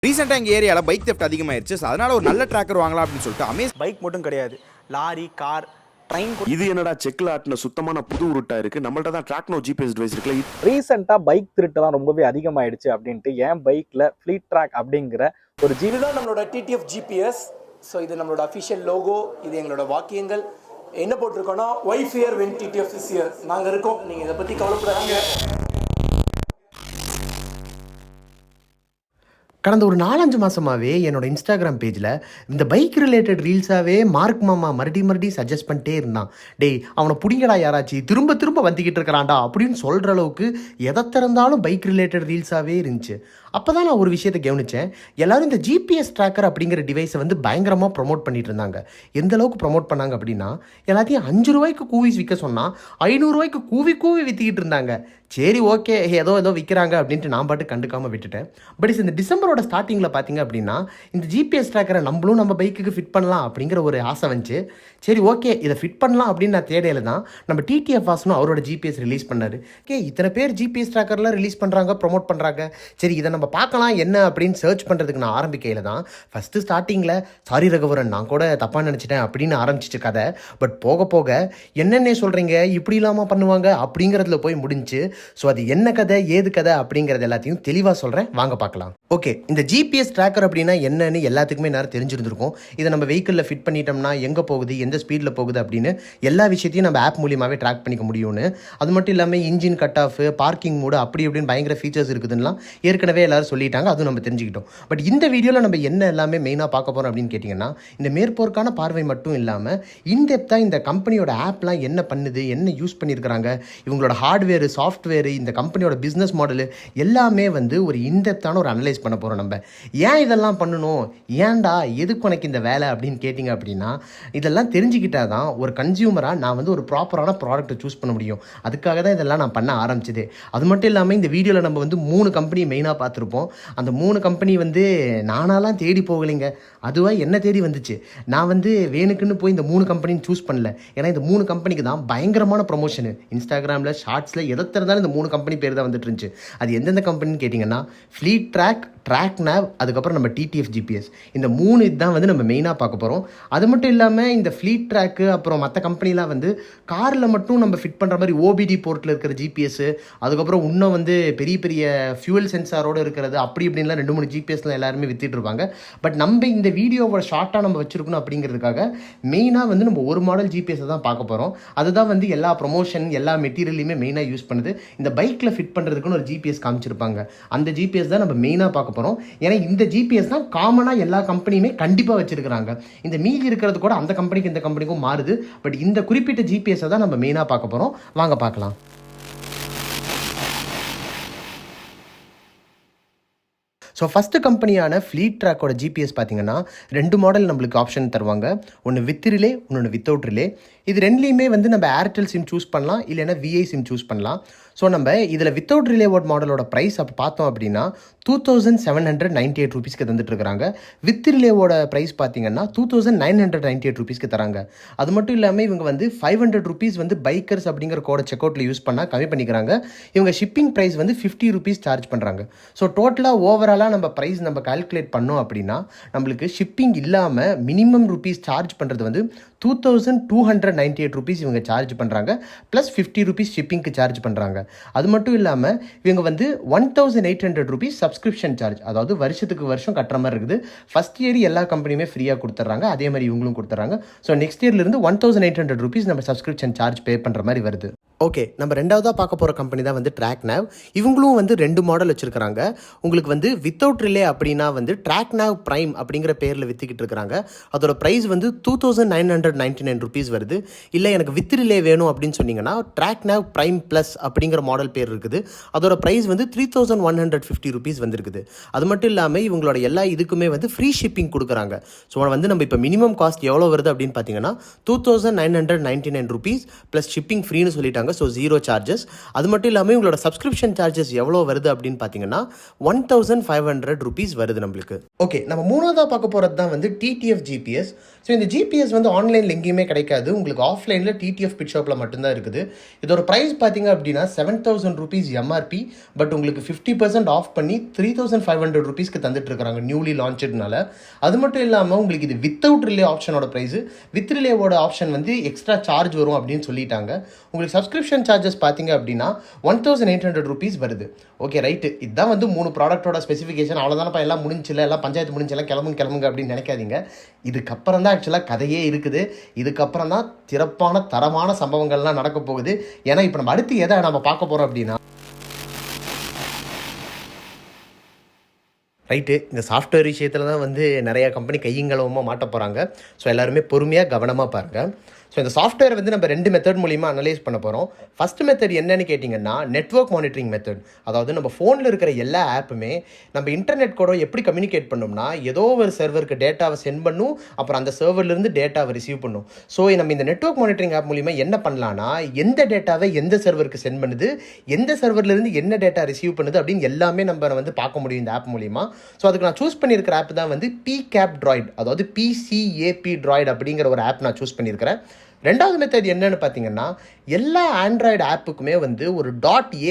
ரீசெண்டாக எங்கள் ஏரியாவில் பைக் தெஃப்ட் அதிகமாகிடுச்சு. ஸோ அதனால் ஒரு நல்ல ட்ராக்கர் வாங்கலாம் அப்படின்னு சொல்லிட்டு பைக் மட்டும் கிடையாது, லாரி, கார், ட்ரெயின். இது என்னடா செக்ல ஆட்டின சுத்தமான புது உருட்டா இருக்கு. நம்மள்ட்ட தான் ட்ராக்னோ ஜிபிஎஸ் டிவைஸ் இருக்குல்ல. ரீசெண்டாக பைக் திருட்டுலாம் ரொம்பவே அதிகமாயிடுச்சு அப்படின்ட்டு என் பைக்கில் ஃப்ளீட் ட்ராக் அப்படிங்கிற ஒரு இதுதான் நம்மளோட டிடிஎஃப் ஜிபிஎஸ். ஸோ இது நம்மளோட அஃபிஷியல் லோகோ, இது எங்களோட வாக்கியங்கள். என்ன போட்டிருக்கோன்னா why fear when TTF is here. நாங்கள் இருக்கோம், நீங்கள் இதை பற்றி கவலைப்படாதீங்க. கடந்த ஒரு 4-5 மாதமாகவே என்னோட இன்ஸ்டாகிராம் பேஜில் இந்த பைக் ரிலேட்டட் ரீல்ஸாகவே மார்க் மாமா மறுபடி சஜஸ்ட் பண்ணிட்டே இருந்தான். டேய் அவனை பிடிங்கடா யாராச்சும், திரும்ப திரும்ப வந்துக்கிட்டு இருக்கிறான்டா அப்படின்னு சொல்கிற அளவுக்கு எதை திறந்தாலும் பைக் ரிலேட்டட் ரீல்ஸாகவே இருந்துச்சு. அப்போ தான் நான் ஒரு விஷயத்தை கவனித்தேன். எல்லோரும் இந்த ஜிபிஎஸ் ட்ராக்கர் அப்படிங்கிற டிவைஸை வந்து பயங்கரமாக ப்ரொமோட் பண்ணிட்டு இருந்தாங்க. எந்த அளவுக்கு ப்ரொமோட் பண்ணாங்க அப்படின்னா, எல்லாத்தையும் 5 ரூபாய்க்கு கூவி விற்க சொன்னால் 500 ரூபாய்க்கு கூவி விற்றுக்கிட்டு இருந்தாங்க. சரி ஓகே, ஏதோ விற்கிறாங்க அப்படின்ட்டு நான் பாட்டு கண்டுக்காமல் விட்டுட்டேன். பட் இந்த டிசம்பரோட ஸ்டார்டிங்கில் பார்த்தீங்க அப்படின்னா இந்த ஜிபிஎஸ் ட்ராக்கரை நம்மளும் நம்ம பைக்குக்கு ஃபிட் பண்ணலாம் அப்படிங்கிற ஒரு ஆசை வந்துச்சு. சரி ஓகே, இதை ஃபிட் பண்ணலாம் அப்படின்னு நான் தேடையில தான் நம்ம டிடிஎஃப் வாசனும் அவரோட ஜிபிஎஸ் ரிலீஸ் பண்ணார். இத்தனை பேர் ஜிபிஎஸ் ட்ராக்கர்லாம் ரிலீஸ் பண்ணுறாங்க, ப்ரொமோட் பண்ணுறாங்க. சரி இதை நம்ம பார்க்கலாம் என்ன அப்படின்னு சர்ச் பண்ணுறதுக்கு நான் ஆரம்பிக்கையில் தான் ஃபஸ்ட்டு ஸ்டார்டிங்கில் சாரி ரகுவரன் நான் கூட தப்பாக நினச்சிட்டேன் அப்படின்னு ஆரம்பிச்சிச்சு கதை. பட் போக போக என்னென்ன சொல்கிறீங்க, இப்படி இல்லாமல் பண்ணுவாங்க அப்படிங்கிறதுல போய் முடிஞ்சு. ஸோ அது என்ன கதை ஏது கதை அப்படிங்கிறது எல்லாத்தையும் தெளிவாக சொல்கிறேன், வாங்க பார்க்கலாம். ஓகே, இந்த ஜிபிஎஸ் ட்ராக்கர் அப்படின்னா என்னன்னு எல்லாத்துக்குமே நேரம் தெரிஞ்சிருந்திருக்கும். இதை நம்ம வெஹிக்கிளில் ஃபிட் பண்ணிட்டோம்னா எங்கே போகுது, எந்த ஸ்பீடில் போகுது அப்படின்னு எல்லா விஷயத்தையும் நம்ம ஆப் மூலியமாகவே ட்ராக் பண்ணிக்க முடியும்னு. அது மட்டும் இல்லாமல் இன்ஜின் கட் ஆஃப், பார்க்கிங் மூடு அப்படி இப்படின்னு பயங்கர ஃபீச்சர்ஸ் இருக்குதுன்னெலாம் ஏற்கனவே எல்லாரும் சொல்லிட்டாங்க, அதுவும் நம்ம தெரிஞ்சுக்கிட்டோம். பட் இந்த வீடியோவில் நம்ம என்ன எல்லாமே மெயினாக பார்க்க போகிறோம் அப்படின்னு கேட்டிங்கன்னா, இந்த மேற்போர்க்கான பார்வை மட்டும் இல்லாமல் இன்டெப்த்தாக இந்த கம்பெனியோட ஆப்லாம் என்ன பண்ணுது, என்ன யூஸ் பண்ணியிருக்கிறாங்க, இவங்களோட ஹார்ட்வேரு, சாஃப்ட்வேரு, இந்த கம்பெனியோட பிஸ்னஸ் மாடலு எல்லாமே வந்து ஒரு இன்டெப்த்தான ஒரு அனலைஸ் பண்ண போகிறோம். நம்ம ஏன் இதெல்லாம் பண்ணணும், ஏன்டா எதுக்கு உனக்கு இந்த வேலை அப்படின்னு கேட்டிங்க அப்படின்னா, இதெல்லாம் தெரிஞ்சுக்கிட்டா தான் ஒரு கன்சியூமராக நான் வந்து ஒரு ப்ராப்பரான ப்ராடக்ட்டை சூஸ் பண்ண முடியும். அதுக்காக தான் இதெல்லாம் நான் பண்ண ஆரம்பிச்சது. அது மட்டும் இல்லாமல் இந்த வீடியோவில் நம்ம வந்து 3 கம்பெனி மெயினாக பார்த்துருப்போம். அந்த 3 கம்பெனி வந்து நானாலாம் தேடி போகலைங்க, அதுவாக என்ன தேடி வந்துச்சு. நான் வந்து வேணுக்குன்னு போய் இந்த 3 கம்பெனின்னு சூஸ் பண்ணல. ஏன்னா இந்த 3 கம்பெனிக்கு தான் பயங்கரமான ப்ரொமோஷனு. இன்ஸ்டாகிராமில் ஷார்ட்ஸில் எதை திறந்தாலும் இந்த 3 கம்பெனி பேர் தான் வந்துட்டு இருந்துச்சு. அது எந்தெந்த கம்பெனின்னு கேட்டிங்கன்னா, ஃப்ளீட் ட்ராக், ட்ராக் நேவ், அதுக்கப்புறம் நம்ம டிடிஎஃப் ஜிபிஎஸ். இந்த 3 இதுதான் வந்து நம்ம மெயினாக பார்க்க போகிறோம். அது மட்டும் இல்லாமல் இந்த ஃப்ளீட் ட்ராக்கு அப்புறம் மற்ற கம்பெனிலாம் வந்து காரில் மட்டும் நம்ம ஃபிட் பண்ணுற மாதிரி ஓபிடி போர்ட்டில் இருக்கிற ஜிபிஎஸ், அதுக்கப்புறம் இன்னும் வந்து பெரிய பெரிய ஃபியூவல் சென்சாரோடு இருக்கிறது அப்படி இப்படின்லாம் 2-3 ஜிபிஎஸ்லாம் எல்லாருமே வித்துட்டு இருப்பாங்க. பட் நம்ம இந்த வீடியோவோட ஷார்ட்டாக நம்ம வச்சுருக்கணும் அப்படிங்கிறதுக்காக மெயினாக வந்து நம்ம ஒரு மாடல் ஜிபிஎஸை தான் பார்க்க போகிறோம். அதுதான் வந்து எல்லா ப்ரொமோஷன் எல்லா மெட்டீரியலையுமே மெயினாக யூஸ் பண்ணுது. இந்த பைக்கில் ஃபிட் பண்ணுறதுக்குன்னு ஒரு ஜிபிஎஸ் காமிச்சிருப்பாங்க. அந்த ஜிபிஎஸ் தான் நம்ம மெயினாக பார்க்க போகிறோம். ஏன்னா இந்த ஜிபிஎஸ் தான் காமனாக எல்லா கம்பெனியுமே கண்டிப்பாக வச்சிருக்கிறாங்க. இந்த மீதி இருக்கிறது கூட அந்த கம்பெனிக்கு இந்த கம்பெனிக்கும் மாறுது. பட் இந்த குறிப்பிட்ட ஜிபிஎஸை தான் நம்ம மெயினாக பார்க்க போகிறோம், வாங்க பார்க்கலாம். ஸோ ஃபஸ்ட்டு கம்பெனியான ஃப்ளீட் ட்ராக்கோட ஜிபிஎஸ் பார்த்தீங்கன்னா 2 மாடல் நம்மளுக்கு ஆப்ஷன் தருவாங்க. ஒன்று வித் ரிலே, இன்னொன்று வித்தவுட் ரிலே. இது ரெண்டுலேயுமே வந்து நம்ம ஏர்டெல் சிம் சூஸ் பண்ணலாம், இல்லைன்னா விஐ சிம் சூஸ் பண்ணலாம். ஸோ நம்ம இதில் வித்தவுட் ரிலேவோட் மாடலோட ப்ரைஸ் அப்போ பார்த்தோம் அப்படின்னா 2798 ருபீஸ்க்கு தந்துட்டுருக்காங்க. வித் ரிலேவோட ப்ரைஸ் பார்த்தீங்கன்னா 2998 ருபீஸ்க்கு தராங்க. அது மட்டும் இல்லாமல் இவங்க வந்து 500 ருபீஸ் வந்து பைக்கர்ஸ் அப்படிங்கிற கோடை செக் அவுட்டில் யூஸ் பண்ணால் கம்மி பண்ணிக்கிறாங்க. இவங்க ஷிப்பிங் ப்ரைஸ் வந்து 50 ருபீஸ் சார்ஜ் பண்ணுறாங்க. ஸோ டோட்டலாக ஓவராலாக நம்ம ப்ரைஸ் நம்ம கால்குலேட் பண்ணோம் அப்படின்னா நம்மளுக்கு ஷிப்பிங் இல்லாமல் மினிமம் ருபீஸ் சார்ஜ் பண்ணுறது வந்து 2298 ருபீஸ் இவங்க சார்ஜ் பண்ணுறாங்க. ப்ளஸ் 50 ருபீஸ் ஷிப்பிங்க்கு சார்ஜ் பண்ணுறாங்க. அது மட்டும் இல்லாமல் இவங்க வந்து 1800 ருபீஸ் சப்ஸ்கிரிப்ஷன் சார்ஜ், அதாவது வருஷத்துக்கு வருஷம் கட்டுற மாதிரி இருக்குது. ஃபஸ்ட் இயர் எல்லா கம்பெனியுமே ஃப்ரீயாக கொடுத்துட்றாங்க, அதே மாதிரி இவங்களும் கொடுத்துட்றாங்க. ஸோ நெக்ஸ்ட் இயர்லேருந்து 1800 ருபீஸ் நம்ம சப்ஸ்கிரிப்ஷன் சார்ஜ் பே பண்ணுற மாதிரி வருது. ஓகே, நம்ம ரெண்டாவதாக பார்க்க போகிற கம்பெனி தான் வந்து ட்ராக் நேவ். இவங்களும் வந்து 2 மாடல் வச்சுருக்கிறாங்க. உங்களுக்கு வந்து வித்தவுட் ரிலே அப்படின்னா வந்து ட்ராக் நேவ் ப்ரைம் அப்படிங்கிற பேரில் விற்றுக்கிட்டு இருக்கிறாங்க. அதோட ப்ரைஸ் வந்து 2999 ருபீஸ் வருது. இல்லை எனக்கு வித் ரிலே வேணும் அப்படின்னு சொன்னீங்கன்னா ட்ராக் நேவ் ப்ரைம் ப்ளஸ் அப்படிங்கிற மாடல் பேர் இருக்குது. அதோட ப்ரைஸ் வந்து 3150 ருபீஸ் வந்துருக்குது. அது மட்டும் இல்லாமல் இவங்களோட எல்லா இதுக்குமே வந்து ஃப்ரீ ஷிப்பிங் கொடுக்குறாங்க. ஸோ வந்து நம்ம இப்போ மினிமம் காஸ்ட் எவ்வளோ வருது அப்படின்னு பார்த்தீங்கன்னா 2999 ருபீஸ் ப்ளஸ் ஷிப்பிங் ஃப்ரீன்னு சொல்லிட்டாங்க. பண்ணியிருக்காங்க. So 0 charges. அது மட்டும் இல்லாமல் உங்களோட சப்ஸ்கிரிப்ஷன் சார்ஜஸ் எவ்வளோ வருது அப்படின்னு பார்த்தீங்கன்னா 1500 rupees வருது நம்மளுக்கு. ஓகே, நம்ம மூணாவதாக பார்க்க போகிறது தான் வந்து TTF GPS. ஸோ இந்த GPS வந்து ஆன்லைனில் எங்கேயுமே கிடைக்காது, உங்களுக்கு ஆஃப்லைனில் TTF பிட் ஷாப்பில் மட்டும்தான் இருக்குது. இதோட ப்ரைஸ் பார்த்தீங்க அப்படின்னா 7000 rupees MRP, பட் உங்களுக்கு 50% ஆஃப் பண்ணி 3500 rupeesக்கு தந்துட்டு இருக்காங்க நியூலி லான்ச்சட்னால. அது மட்டும் இல்லாமல் உங்களுக்கு இது வித்தவுட் ரிலே ஆப்ஷனோட ப்ரைஸ், வித் ரிலேவோட ஆப்ஷன் வந்து எக்ஸ்ட்ரா சார்ஜ் வரும் அப்படின்னு சொல்லிட்டாங்க. உங்களுக்கு சப்ஸ்கிரிப்ஷன் சார்ஜஸ் பார்த்தீங்க அப்படின்னா 1800 rupees வருது. ஓகே ரைட்டு, இதுதான் வந்து 3 ப்ராடக்ட்டோட ஸ்பெசிஃபிகேஷன். அவ்வளோதானப்பா, எல்லாம் முடிஞ்சில்ல, எல்லாம் பஞ்சாயத்து முடிஞ்செல்லாம் கிளம்புங்க அப்படின்னு நினைக்காதீங்க. இதுக்கப்புறம் தான் ஆக்சுவலாக கதையே இருக்குது. இதுக்கப்புறம் தான் சிறப்பான தரமான சம்பவங்கள்லாம் நடக்க போகுது. ஏன்னா இப்போ நம்ம அடுத்து எதை நம்ம பார்க்க போகிறோம் அப்படின்னா, ரைட்டு, இந்த சாஃப்ட்வேர் விஷயத்தில் தான் வந்து நிறையா கம்பெனி கையங்களவமாக மாட்ட போகிறாங்க. ஸோ எல்லாருமே பொறுமையாக கவனமாக பாருங்கள். ஸோ இந்த சாஃப்ட்வேர் வந்து நம்ம 2 மெத்தட் மூலிமா அனலைஸ் பண்ண போகிறோம். ஃபஸ்ட் மெத்தட் என்னன்னு கேட்டிங்கன்னா நெட்வொர்க் மானிட்டரிங் மெத்தட். அதாவது நம்ம ஃபோனில் இருக்கிற எல்லா ஆப்புமே நம்ம இன்டர்நெட் கூட எப்படி கம்யூனிகேட் பண்ணோம்னா, ஏதோ ஒரு சர்வருக்கு டேட்டாவை சென்ட் பண்ணும், அப்புறம் அந்த சர்வர்லேருந்து டேட்டாவை ரிசீவ் பண்ணும். ஸோ நம்ம இந்த நெட்வொர்க் மானிட்டரிங் ஆப் மூலிமா என்ன பண்ணலான்னா, எந்த டேட்டாவை எந்த சர்வருக்கு சென்ட் பண்ணுது, எந்த சர்வர்லேருந்து என்ன டேட்டா ரிசீவ் பண்ணுது அப்படின்னு எல்லாமே நம்ம வந்து பார்க்க முடியும் இந்த ஆப் மூலிமா. ஸோ அதுக்கு நான் சூஸ் பண்ணியிருக்கிற ஆப் தான் வந்து PCAP Droid, அதாவது PCAP Droid அப்படிங்கிற ஒரு ஆப் நான் சூஸ் பண்ணியிருக்கிறேன். ரெண்டாவது மெத்தட் என்னன்னு பார்த்தீங்கன்னா, எல்லா ஆண்ட்ராய்டு ஆப்புக்குமே வந்து ஒரு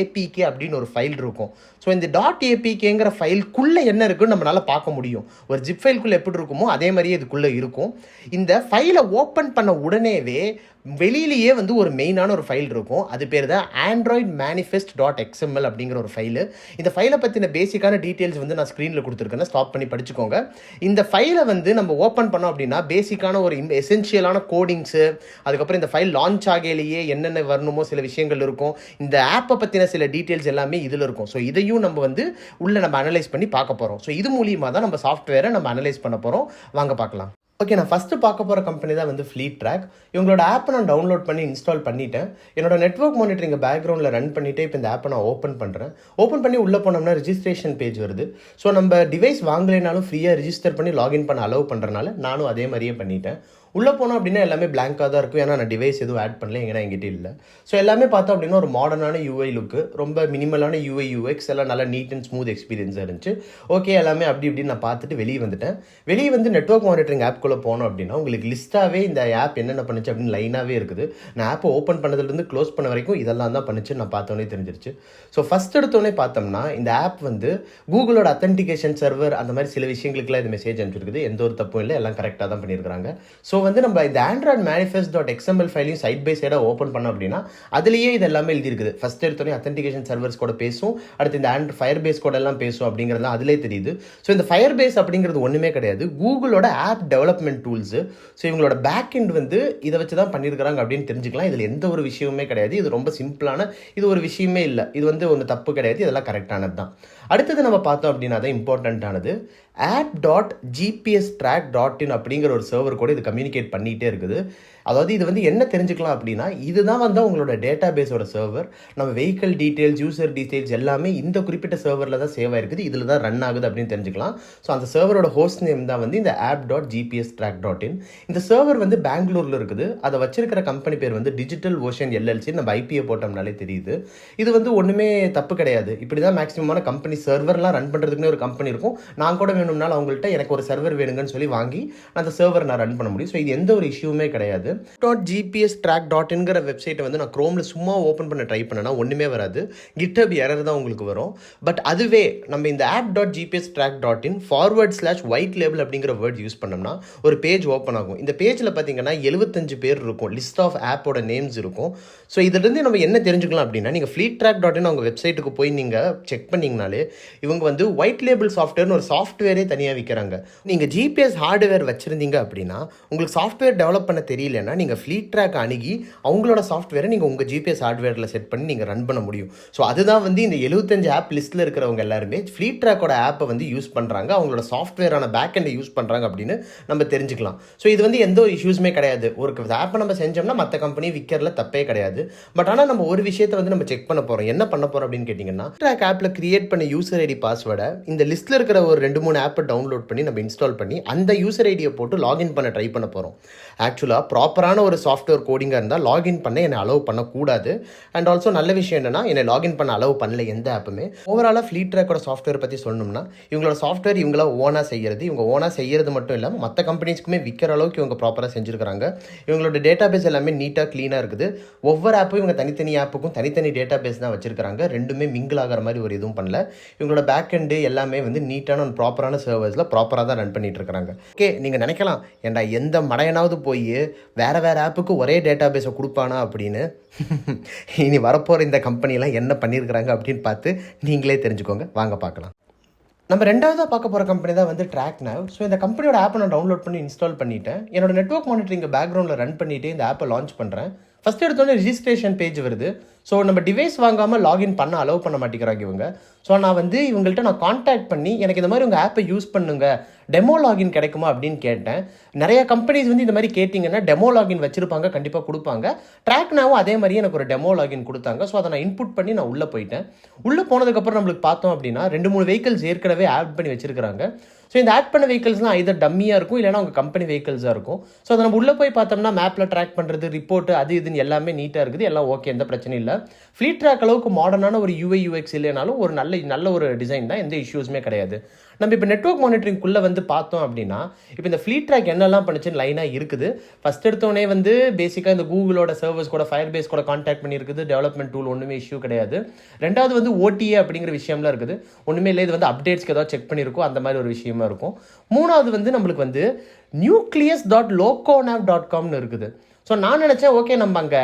.apk அப்படின்னு ஒரு ஃபைல் இருக்கும். ஸோ இந்த .apkங்கிற ஃபைலுக்குள்ளே என்ன இருக்குன்னு நம்மளால் பார்க்க முடியும். ஒரு ஜிப் ஃபைலுக்குள்ளே எப்படி இருக்குமோ அதே மாதிரியே இதுக்குள்ளே இருக்கும். இந்த ஃபைலை ஓப்பன் பண்ண உடனேவே வெளியிலேயே வந்து ஒரு மெயினான ஒரு ஃபைல் இருக்கும். அது பேர் தான் Android Manifest.xml அப்படிங்கிற ஒரு ஃபைலு. இந்த ஃபைலை பற்றின பேசிக்கான டீட்டெயில்ஸ் வந்து நான் ஸ்க்ரீனில் கொடுத்துருக்கேன், ஸ்டாப் பண்ணி படிச்சுக்கோங்க. இந்த ஃபைலை வந்து நம்ம ஓப்பன் பண்ணோம் அப்படின்னா பேசிக்கான ஒரு எசென்ஷியலான கோடிங்ஸு, அதுக்கப்புறம் இந்த ஃபைல் லான்ச் ஆகையிலேயே என்னென்ன வரணுமோ சில விஷயங்கள் இருக்கும். இந்த ஆப்பை பற்றின சில டீட்டெயில்ஸ் எல்லாமே இதில் இருக்கும். ஸோ இதையும் நம்ம வந்து உள்ளே நம்ம அனலைஸ் பண்ணி பார்க்க போகிறோம். ஸோ இது மூலியமாக தான் நம்ம சாஃப்ட்வேரை நம்ம அனலைஸ் பண்ண போகிறோம். வாங்க பார்க்கலாம். ஓகே, நான் ஃபஸ்ட்டு பார்க்க போகிற கம்பெனி தான் வந்து FleetTrack. இவங்களோட ஆப்பை நான் டவுன்லோட் பண்ணி இன்ஸ்டால் பண்ணிட்டேன். என்னோட நெட்வொர்க் மானிட்டரிங் பேக்ரவுண்டில் ரன் பண்ணிவிட்டு இப்போ இந்த ஆப்பை நான் ஓப்பன் பண்ணுறேன். ஓப்பன் பண்ணி உள்ளே போனோம்னா ரிஜிஸ்ட்ரேஷன் பேஜ் வருது. ஸோ நம்ம டிவைஸ் வாங்கலைனாலும் ஃப்ரீயாக ரிஜிஸ்டர் பண்ணி லாகின் பண்ண அலோவ் பண்ணுறனால நானும் அதே மாதிரியே பண்ணிட்டேன். உள்ளே போனோம் அப்படின்னா எல்லாமே பிளாங்காக தான் இருக்கும், ஏன்னா நான் டிவைஸ் எதுவும் ஆட் பண்ணல, எங்கன்னா எங்கிட்ட இல்லை. ஸோ எல்லாமே பார்த்தோம் அப்படின்னா ஒரு மாடர்னான UI லுக்கு, ரொம்ப மினிமலான UI UX எல்லாம் நல்லா நீட் அண்ட் ஸ்மூத் எக்ஸ்பீரியன்ஸாக இருந்துச்சு. ஓகே, எல்லாமே அப்படி இப்படின்னு நான் பார்த்துட்டு வெளியே வந்துட்டேன். வெளியே வந்து நெட்வொர்க் மானிட்டரிங் ஆப்குள்ளே போனோம் அப்படின்னா உங்களுக்கு லிஸ்ட்டாகவே இந்த ஆப் என்னென்ன பண்ணுச்சு அப்படின்னு லைனாகவே இருக்குது. நான் ஆப்பை ஓப்பன் பண்ணதுலேருந்து க்ளோஸ் பண்ண வரைக்கும் இதெல்லாம் தான் பண்ணுச்சு, நான் பார்த்தோன்னே தெரிஞ்சிருச்சு. ஸோ ஃபஸ்ட் எடுத்தோடனே பார்த்தோம்னா இந்த ஆப் வந்து கூகுளோட அத்தன்டிகேஷன் சர்வர் அந்த மாதிரி சில விஷயங்களுக்குலாம் இது மெசேஜ் அனுப்பிச்சிருக்குது. எந்த ஒரு தப்பும் இல்லை, எல்லாம் கரெக்டாக தான் பண்ணியிருக்காங்க. ஸோ வந்து நம்ம இந்த Android Manifest.xml ஃபைலையும் சைட் பை சைடாக ஓப்பன் பண்ணோம் அப்படின்னா அதுலேயே இது எல்லாமே எழுதியிருக்குது. ஃபஸ்ட் எடுத்தோடனே அத்தன்டிகேஷன் சர்வர்ஸ் கூட பேசும், அடுத்து இந்த Firebase கூட எல்லாம் பேசும் அப்படிங்கிறதுலாம் அதிலே தெரியுது. ஸோ இந்த Firebase அப்படிங்கிறது ஒன்றுமே கிடையாது, கூகுளோட ஆப் டெவலப்மெண்ட் டூல்ஸு. ஸோ இவங்களோட பேக் எண்ட் வந்து இதை வச்சு தான் பண்ணியிருக்கிறாங்க அப்படின்னு தெரிஞ்சுக்கலாம். இதில் எந்த ஒரு விஷயமுமே கிடையாது, இது ரொம்ப சிம்பிளான இது ஒரு விஷயமே இல்லை, இது வந்து ஒன்று தப்பு கிடையாது, இதெல்லாம் கரெக்டானது தான். அடுத்தது நம்ம பார்த்தோம் அப்படின்னா தான் இம்பார்ட்டண்ட்டானது app.gpstrack.in அப்படிங்கிற ஒரு சர்வர் கூட இது கம்யூனிகேட் பண்ணிகிட்டே இருக்குது. அதாவது இது வந்து என்ன தெரிஞ்சுக்கலாம் அப்படின்னா, இதுதான் வந்து உங்களோட டேட்டா பேஸோட சர்வர். நம்ம வெஹிக்கல் டீட்டெயில்ஸ், யூசர் டீட்டெயில்ஸ் எல்லாமே இந்த குறிப்பிட்ட சர்வரில் தான் சேவ் ஆயிருக்குது, இதில் தான் ரன் ஆகுது அப்படின்னு தெரிஞ்சுக்கலாம். ஸோ அந்த சர்வரோட ஹோஸ்ட் நேம் தான் வந்து இந்த app.gpstrack.in. இந்த சர்வர் வந்து பெங்களூரில் இருக்குது. அதை வச்சிருக்கிற கம்பெனி பேர் வந்து டிஜிட்டல் ஓஷன் LLC. நம்ம ஐபிஏ போட்டோம்னாலே தெரியுது. இது வந்து ஒன்றுமே தப்பு கிடையாது. இப்படி தான் மேக்ஸிமமான கம்பெனி சர்வர்லாம் ரன் பண்ணுறதுக்குன்னு ஒரு கம்பெனி இருக்கும். நான் கூட வேணும்னாலும் அவங்கள்ட்ட எனக்கு ஒரு சர்வர் வேணுங்கன்னு சொல்லி வாங்கி அந்த சர்வர் நான் ரன் பண்ண முடியும். ஸோ இது எந்த ஒரு இஷ்யூமே கிடையாது. .gpstrack.inங்கிற வெப்சைட்டை வந்து நான் குரோமில் சும்மா ஓப்பன் பண்ண ட்ரை பண்ணேன்னா ஒன்றுமே வராது, GitHub எரர் தான் உங்களுக்கு வரும். பட் அதுவே நம்ம இந்த app.gpstrack.in /white label அப்படிங்கிற வேர்ட் யூஸ் பண்ணோம்னா ஒரு பேஜ் ஓப்பன் ஆகும். இந்த பேஜில் பார்த்தீங்கன்னா 75 பேர் இருக்கும், லிஸ்ட் ஆஃப் ஆப்போட நேம்ஸ் இருக்கும். ஸோ இதுலேருந்து நம்ம என்ன தெரிஞ்சுக்கலாம் அப்படின்னா, நீங்கள் FleetTrack.in அவங்க வெப்சைட்டுக்கு போய் நீங்கள் செக் பண்ணிங்கனாலே இவங்க வந்து ஒயிட் லேபிள் சாஃப்ட்வேர்னு ஒரு சாஃப்ட்வேரே தனியாக விற்கிறாங்க. நீங்கள் ஜிபிஎஸ் ஹார்ட்வேர் வச்சுருந்தீங்க அப்படின்னா, உங்களுக்கு சாஃப்ட்வேர் டெவலப் பண்ண தெரியலன்னா நீங்கள் FleetTrack அணுகி அவங்களோட சாஃப்ட்வேரை நீங்கள் உங்கள் ஜிபிஎஸ் ஹார்ட்வேரில் செட் பண்ணி நீங்கள் ரன் பண்ண முடியும். ஸோ அதுதான் வந்து இந்த 75 ஆப் லிஸ்ட்டில் இருக்கிறவங்க எல்லாருமே FleetTrackோட ஆப்பை வந்து யூஸ் பண்ணுறாங்க, அவங்களோட சாஃப்ட்வேரான பேக் எண்டை யூஸ் பண்ணுறாங்க அப்படின்னு நம்ம தெரிஞ்சுக்கலாம். ஸோ இது வந்து எந்த ஒரு இஷ்யூஸுமே கிடையாது. ஒரு ஆப்பை நம்ம செஞ்சோம்னா மற்ற கம்பெனி விற்கிறதுல தப்பே கிடையாது. பட் ஆனால் நம்ம ஒரு விஷயத்தை வந்து நம்ம செக் பண்ண போகிறோம். என்ன பண்ண போகிறோம் அப்படின்னு கேட்டிங்கன்னா, FleetTrack ஆப்பில் கிரியேட் பண்ண யூசர் ஐடி பாஸ்வேர்டை இந்த லிஸ்ட்டில் இருக்கிற ஒரு 2-3 ஆப்பை டவுன்லோட் பண்ணி நம்ம இன்ஸ்டால் பண்ணி அந்த யூசர் ஐடியை போட்டு லாகின் பண்ண ட்ரை பண்ண போகிறோம். ஆக்சுவலாக ப்ராப்பர் ப்ராப்பரான ஒரு சாஃப்ட்வேர் கோடிங்காக இருந்தால் லாகின் பண்ண என்னை அலோவ் பண்ணக்கூடாது. அண்ட் ஆல்சோ நல்ல விஷயம் என்னென்னா என்னை லாகின் பண்ண அலோவ் பண்ணல எந்த ஆப்புமே. ஓவராலாக ஃப்ளீட் ட்ராக்கோட சாஃப்ட்வேர் பற்றி சொல்லணும்னா இவங்களோட சாஃப்ட்வேர் இவங்கள ஓனாக செய்கிறது, இவங்க ஓனாக செய்கிறது மட்டும் இல்லாமல் மற்ற கம்பெனிஸ்க்குமே விற்கிற அளவுக்கு இவங்க ப்ராப்பராக செஞ்சுருக்காங்க. இவங்களோட டேட்டா பேஸ் எல்லாமே நீட்டாக க்ளீனாக இருக்குது. ஒவ்வொரு ஆப்பும் இவங்க தனித்தனி ஆப்புக்கும் தனித்தனி டேட்டா பேஸ் தான் வச்சிருக்காங்க. ரெண்டுமே மிங்கிள் ஆகிற மாதிரி ஒரு இதுவும் பண்ணல. இவங்களோட பேக் எண்டு எல்லாமே வந்து நீட்டான ஒரு ப்ராப்பரான சர்வர்ஸில் ப்ராப்பராக தான் ரன் பண்ணிட்டு இருக்காங்க. ஓகே, நீங்கள் நினைக்கலாம் ஏன்டா எந்த மடையனாவது போய் வேறு ஆப்புக்கு ஒரே டேட்டா பேஸை கொடுப்பானா அப்படின்னு. இனி வரப்போகிற இந்த கம்பெனிலாம் என்ன பண்ணியிருக்கிறாங்க அப்படின்னு பார்த்து நீங்களே தெரிஞ்சுக்கோங்க. வாங்க பார்க்கலாம். நம்ம ரெண்டாவதாக பார்க்க போகிற கம்பெனி தான் வந்து TrackNav. ஸோ இந்த கம்பெனியோட ஆப்பை நான் டவுன்லோட் பண்ணி இன்ஸ்டால் பண்ணிவிட்டேன். என்னோட நெட்வொர்க் மானிட்டரிங் பேக்ரவுண்டில் ரன் பண்ணிவிட்டு இந்த ஆப்பை லான்ச் பண்ணுறேன். ஃபஸ்ட் எடுத்தோடனே ரிஜிஸ்ட்ரேஷன் பேஜ் வருது. ஸோ நம்ம டிவைஸ் வாங்காமல் லாகின் பண்ண அலோவ் பண்ண மாட்டேங்கிறாங்க இவங்க. ஸோ நான் வந்து இவங்கள்ட்ட காண்டாக்ட் பண்ணி எனக்கு இந்த மாதிரி உங்கள் ஆப்பை யூஸ் பண்ணுங்க, டெமோ லாகின் கிடைக்குமா அப்படின்னு கேட்டேன். நிறைய கம்பெனிஸ் வந்து இந்த மாதிரி கேட்டிங்கன்னா டெமோ லாகின் வச்சுருப்பாங்க, கண்டிப்பாக கொடுப்பாங்க. TrackNavவும் அதே மாதிரியே எனக்கு ஒரு டெமோ லாகின் கொடுத்தாங்க. ஸோ அதை நான் இன்புட் பண்ணி நான் உள்ளே போயிட்டேன். உள்ளே போனதுக்கப்புறம் நம்மளுக்கு பார்த்தோம் அப்படின்னா 2-3 வெஹிக்கிள்ஸ் ஏற்கனவே ஆட் பண்ணி வச்சிருக்காங்க. ஸோ இந்த ஆட் பண்ண வெஹிக்கிள்ஸ்லாம் இதர் டம்மியாக இருக்கும், இல்லைனா உங்கள் கம்பெனி வெஹிக்கிள்ஸாக இருக்கும். ஸோ அதை நம்ம உள்ளே போய் பார்த்தோம்னா மேப்பில் ட்ராக் பண்ணுறது, ரிப்போர்ட்டு, அது இதுன்னு எல்லாமே நீட்டாக இருக்குது. எல்லாம் ஓகே, எந்த பிரச்சனையும் இல்லை. ஃப்ளீட் ட்ராக் அளவுக்கு மாடர்னான ஒரு UI UX இல்லைனாலும் ஒரு நல்ல ஒரு டிசைன் தான், எந்த இஷ்யூஸுமே கிடையாது. நம்ம இப்போ நெட்வொர்க் மானிட்டரிங்குள்ளே வந்து பார்த்தோம் அப்படின்னா இப்போ இந்த ஃப்ளீட் ட்ராக் என்னெல்லாம் பண்ணுச்சுன்னு லைனாக இருக்குது. ஃபஸ்ட் எடுத்தோடனே வந்து பேசிக்காக இந்த கூகுளோட சர்வர்ஸ் கூட ஃபயர்பேஸ் கூட கான்டாக்ட் பண்ணியிருக்குது. டெவலப்மெண்ட் டூல் ஒன்றுமே இஷ்யூ கிடையாது. ரெண்டாவது வந்து OTA அப்படிங்கிற விஷயம்லாம் இருக்குது. ஒன்றுமே இல்லை, இது வந்து அப்டேட்ஸ்க்கு ஏதாவது செக் பண்ணியிருக்கோம், அந்த மாதிரி ஒரு விஷயமா இருக்கும். மூணாவது வந்து நம்மளுக்கு வந்து nucleus.loconav.comனு இருக்குது. ஸோ நான் நினச்சேன் ஓகே நம்ம அங்கே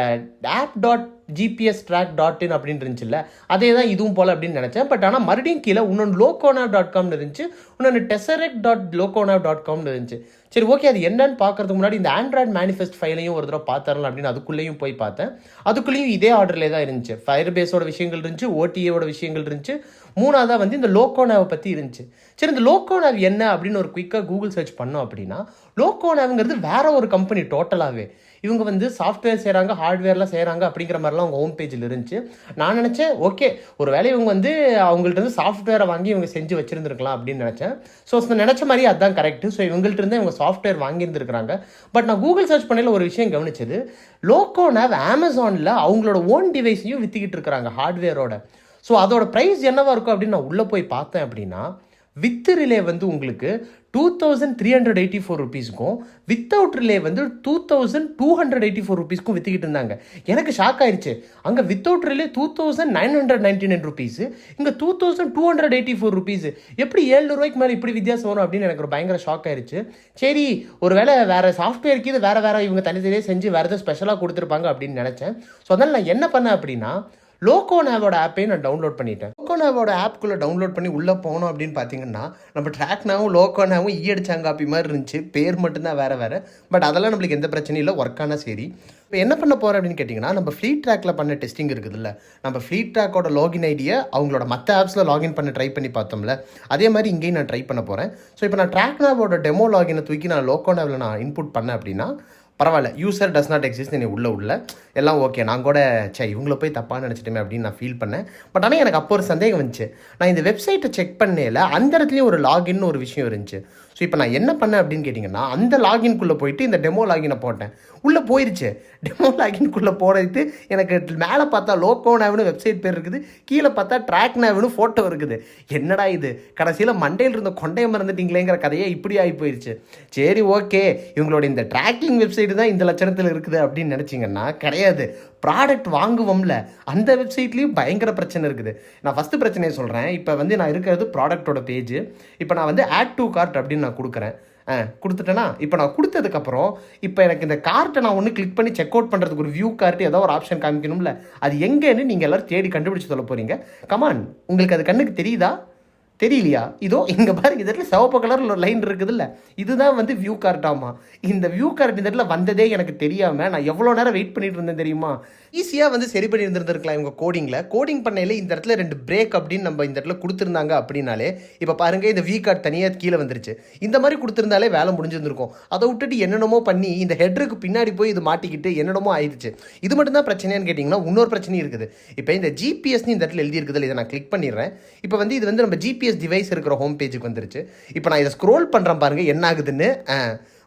app.gpstrack.in அப்படின்னு இருந்துச்சுல்ல, அதே தான் இதுவும் போல் அப்படின்னு நினச்சேன். பட் ஆனால் மறுபடியும் கீழே இன்னொன்று loconav.comனு இருந்துச்சு, இன்னொன்று tesseract.loconav.comனு இருந்துச்சு. சரி ஓகே, அது என்னன்னு பார்க்கறதுக்கு முன்னாடி இந்த ஆண்ட்ராய்ட் மேனிஃபெஸ்ட் ஃபைலையும் ஒரு தடவை பார்த்துடலாம் அப்படின்னு அதுக்குள்ளேயும் போய் பார்த்தேன். அதுக்குள்ளேயும் இதே ஆர்டர்லேயே தான் இருந்துச்சு. ஃபயர்பேஸோட விஷயங்கள் இருந்துச்சு, OTA-வோட விஷயங்கள் இருந்துச்சு. மூணாவதாக வந்து இந்த லோகோனாவை பற்றி இருந்துச்சு. சரி, இந்த லோகோனாவ் என்ன அப்படின்னு ஒரு குயிக்காக கூகுள் சர்ச் பண்ணோம் அப்படின்னா லோகோனாவ்ங்கிறது வேற ஒரு கம்பெனி டோட்டலாகவே. இவங்க வந்து சாஃப்ட்வேர் செய்கிறாங்க, ஹார்ட்வேர்லாம் செய்கிறாங்க அப்படிங்கிற மாதிரிலாம் அவங்க ஹோம் பேஜில் இருந்துச்சு. நான் நினச்சேன் ஓகே ஒரு வேளை இவங்க வந்து அவங்கள்ட்ட இருந்து சாஃப்ட்வேரை வாங்கி இவங்க செஞ்சு வச்சுருந்துருக்கலாம் அப்படின்னு நினச்சேன். ஸோ நினச்ச மாதிரி அதுதான் கரெக்டு. ஸோ இவங்கள்ட்ட இருந்து இவங்க சாஃப்ட்வேர் வாங்கியிருந்துருக்காங்க. பட் நான் கூகுள் சர்ச் பண்ணல ஒரு விஷயம் கவனிச்சது, லோகோனாவ் அமேசானில் அவங்களோட ஓன் டிவைஸையும் விற்றுக்கிட்டு இருக்கிறாங்க ஹார்ட்வேரோட. ஸோ அதோட ப்ரைஸ் என்னவா இருக்கும் அப்படின்னு நான் உள்ளே போய் பார்த்தேன் அப்படின்னா வித் ரிலே வந்து உங்களுக்கு 2384 ருபீஸ்க்கும் வித்தவுட் ரிலே வந்து 2284 ருபீஸ்க்கும் விற்றுக்கிட்டு இருந்தாங்க. எனக்கு ஷாக் ஆயிடுச்சு. அங்கே வித்தவுட் ரிலே 2999 ருபீஸு, இங்கே 2284 ருபீஸு. எப்படி 700 ரூபாய்க்கு மேலே இப்படி வித்தியாசம் வரும் அப்படின்னு எனக்கு ஒரு பயங்கர ஷாக் ஆயிடுச்சு. சரி ஒரு வேளை வேறு சாஃப்ட்வேருக்கு இது வேறு இவங்க தனித்தனியாக செஞ்சு வேறு எதாவது ஸ்பெஷலாக கொடுத்துருப்பாங்க அப்படின்னு நினச்சேன். ஸோ அதனால் நான் என்ன பண்ணேன் அப்படின்னா லோகோனாவோட ஆப்பையும் நான் டவுன்லோட் பண்ணிட்டேன். லோகோனாவோட ஆப்குள்ளே டவுன்லோட் பண்ணி உள்ளே போனோம் அப்படின்னு பார்த்தீங்கன்னா நம்ம TrackNavவும் லோகோனாவும் அடிச்சாங்காப்பி மாதிரி இருந்துச்சு. பேர் மட்டும்தான் வேறு. பட் அதெல்லாம் நம்மளுக்கு எந்த பிரச்சனையும் இல்லை, ஒர்க் ஆனால் சரி. இப்போ என்ன பண்ண போகிறேன் அப்படின்னு கேட்டிங்கன்னா நம்ம ஃப்ளீட் ட்ராக்கில் பண்ண டெஸ்டிங் இருக்குதுல்ல, நம்ம ஃப்ளீட் ட்ராக்கோட லாகின் ஐடியை அவங்களோட மற்ற ஆப்ஸில் லாகின் பண்ண ட்ரை பண்ணி பார்த்தோம்ல, அதே மாதிரி இங்கேயும் நான் ட்ரை பண்ண போகிறேன். ஸோ இப்போ நான் TrackNavவோட டெமோ லாகினை தூக்கி நான் லோகோனாவில் நான் இன்புட் பண்ணேன் அப்படின்னா பரவாயில்ல, யூசர் டஸ் நாட் எக்ஸிஸ்ட், நீ உள்ள எல்லாம் ஓகே. நான் கூட இவங்கள போய் தப்பாக நினச்சிட்டேமே அப்படின்னு நான் ஃபீல் பண்ணேன். பட் ஆனால் எனக்கு அப்போ ஒரு சந்தேகம் வந்துச்சு. நான் இந்த வெப்சைட்டை செக் பண்ணல, அந்த இடத்துலையும் ஒரு லாகின்னு ஒரு விஷயம் இருந்துச்சு. ஸோ இப்போ நான் என்ன பண்ணேன் அப்படின்னு கேட்டிங்கன்னா அந்த லாகின்குள்ளே போயிட்டு இந்த டெமோ லாகினை போட்டேன். உள்ளே போயிடுச்சு. டெமோ லாகின்குள்ளே போகிறது எனக்கு மேலே பார்த்தா லோகோனாவ்னு வெப்சைட் பேர் இருக்குது, கீழே பார்த்தா TrackNavனு ஃபோட்டோ இருக்குது. என்னடா இது, கடைசியில் மண்டையில் இருந்த கொண்டையை மறந்துட்டீங்களேங்கிற கதையே இப்படி ஆகி போயிடுச்சு. சரி ஓகே, இவங்களோட இந்த ட்ராக்கிங் வெப்சைட்டு தான் இந்த லட்சணத்தில் இருக்குது அப்படின்னு நினச்சிங்கன்னா கிடையாது. ப்ராடக்ட் வாங்குவோம்ல அந்த வெப்சைட்லேயும் பயங்கர பிரச்சனை இருக்குது. நான் ஃபஸ்ட்டு பிரச்சனையை சொல்கிறேன். இப்போ வந்து நான் இருக்கிறது ப்ராடக்டோட பேஜ். இப்போ நான் வந்து ஆட் டு கார்ட் அப்படின்னு நான் கொடுக்குறேன். கொடுத்துட்டேன்னா இப்போ நான் கொடுத்ததுக்கப்புறம் இப்போ எனக்கு இந்த கார்ட்டை நான் ஒன்று கிளிக் பண்ணி செக் அவுட் பண்ணுறதுக்கு ஒரு வியூ கார்ட்டு ஏதோ ஒரு ஆப்ஷன் காமிக்கணும்ல, அது எங்கேன்னு நீங்கள் எல்லோரும் தேடி கண்டுபிடிச்சி சொல்ல போகிறீங்க. கமான், உங்களுக்கு அது கண்ணுக்கு தெரியுதா? தெரியலையா? இதோ இங்கே பாருங்க, இந்த இடத்துல சிவப்பு கலரில் ஒரு லைன் இருக்குது இல்லை, இதுதான் வந்து வியூ கார்ட்டாமா. இந்த வியூ கார்ட் இந்த இடத்துல வந்ததே எனக்கு தெரியாமல் நான் எவ்வளோ நேரம் வெயிட் பண்ணிட்டு இருந்தேன் தெரியுமா? ஈஸியாக வந்து சரி பண்ணி இருந்திருக்கலாம் இவங்க கோடிங் பண்ணையில். இந்த இடத்துல 2 பிரேக் அப்படின்னு நம்ம இந்த இடத்துல கொடுத்துருந்தாங்க அப்படின்னாலே இப்போ பாருங்கள் இந்த வியூ கார்ட் தனியாக கீழே வந்துருச்சு. இந்த மாதிரி கொடுத்துருந்தாலே வேலை முடிஞ்சிருந்திருக்கும். அதை விட்டுட்டு என்னென்னமோ பண்ணி இந்த ஹெட்ருக்கு பின்னாடி போய் இது மாட்டிக்கிட்டு என்னென்னமோ ஆயிடுச்சு. இது மட்டும்தான் பிரச்சனையான்னு கேட்டிங்கன்னா இன்னொரு பிரச்சனையும் இருக்குது. இப்போ இந்த ஜிபிஎஸ்னு இந்த இடத்துல எழுதி இருக்குதுல்ல, இதை நான் கிளிக் பண்ணிடுறேன். இப்போ வந்து இது வந்து நம்ம ஜிபிஎஸ் டிவைஸ் இருக்கிற ஹோம் பேஜுக்கு வந்துருச்சு. இப்போ நான் இதை ஸ்க்ரோல் பண்ணுறேன் பாருங்கள் என்ன ஆகுதுன்னு.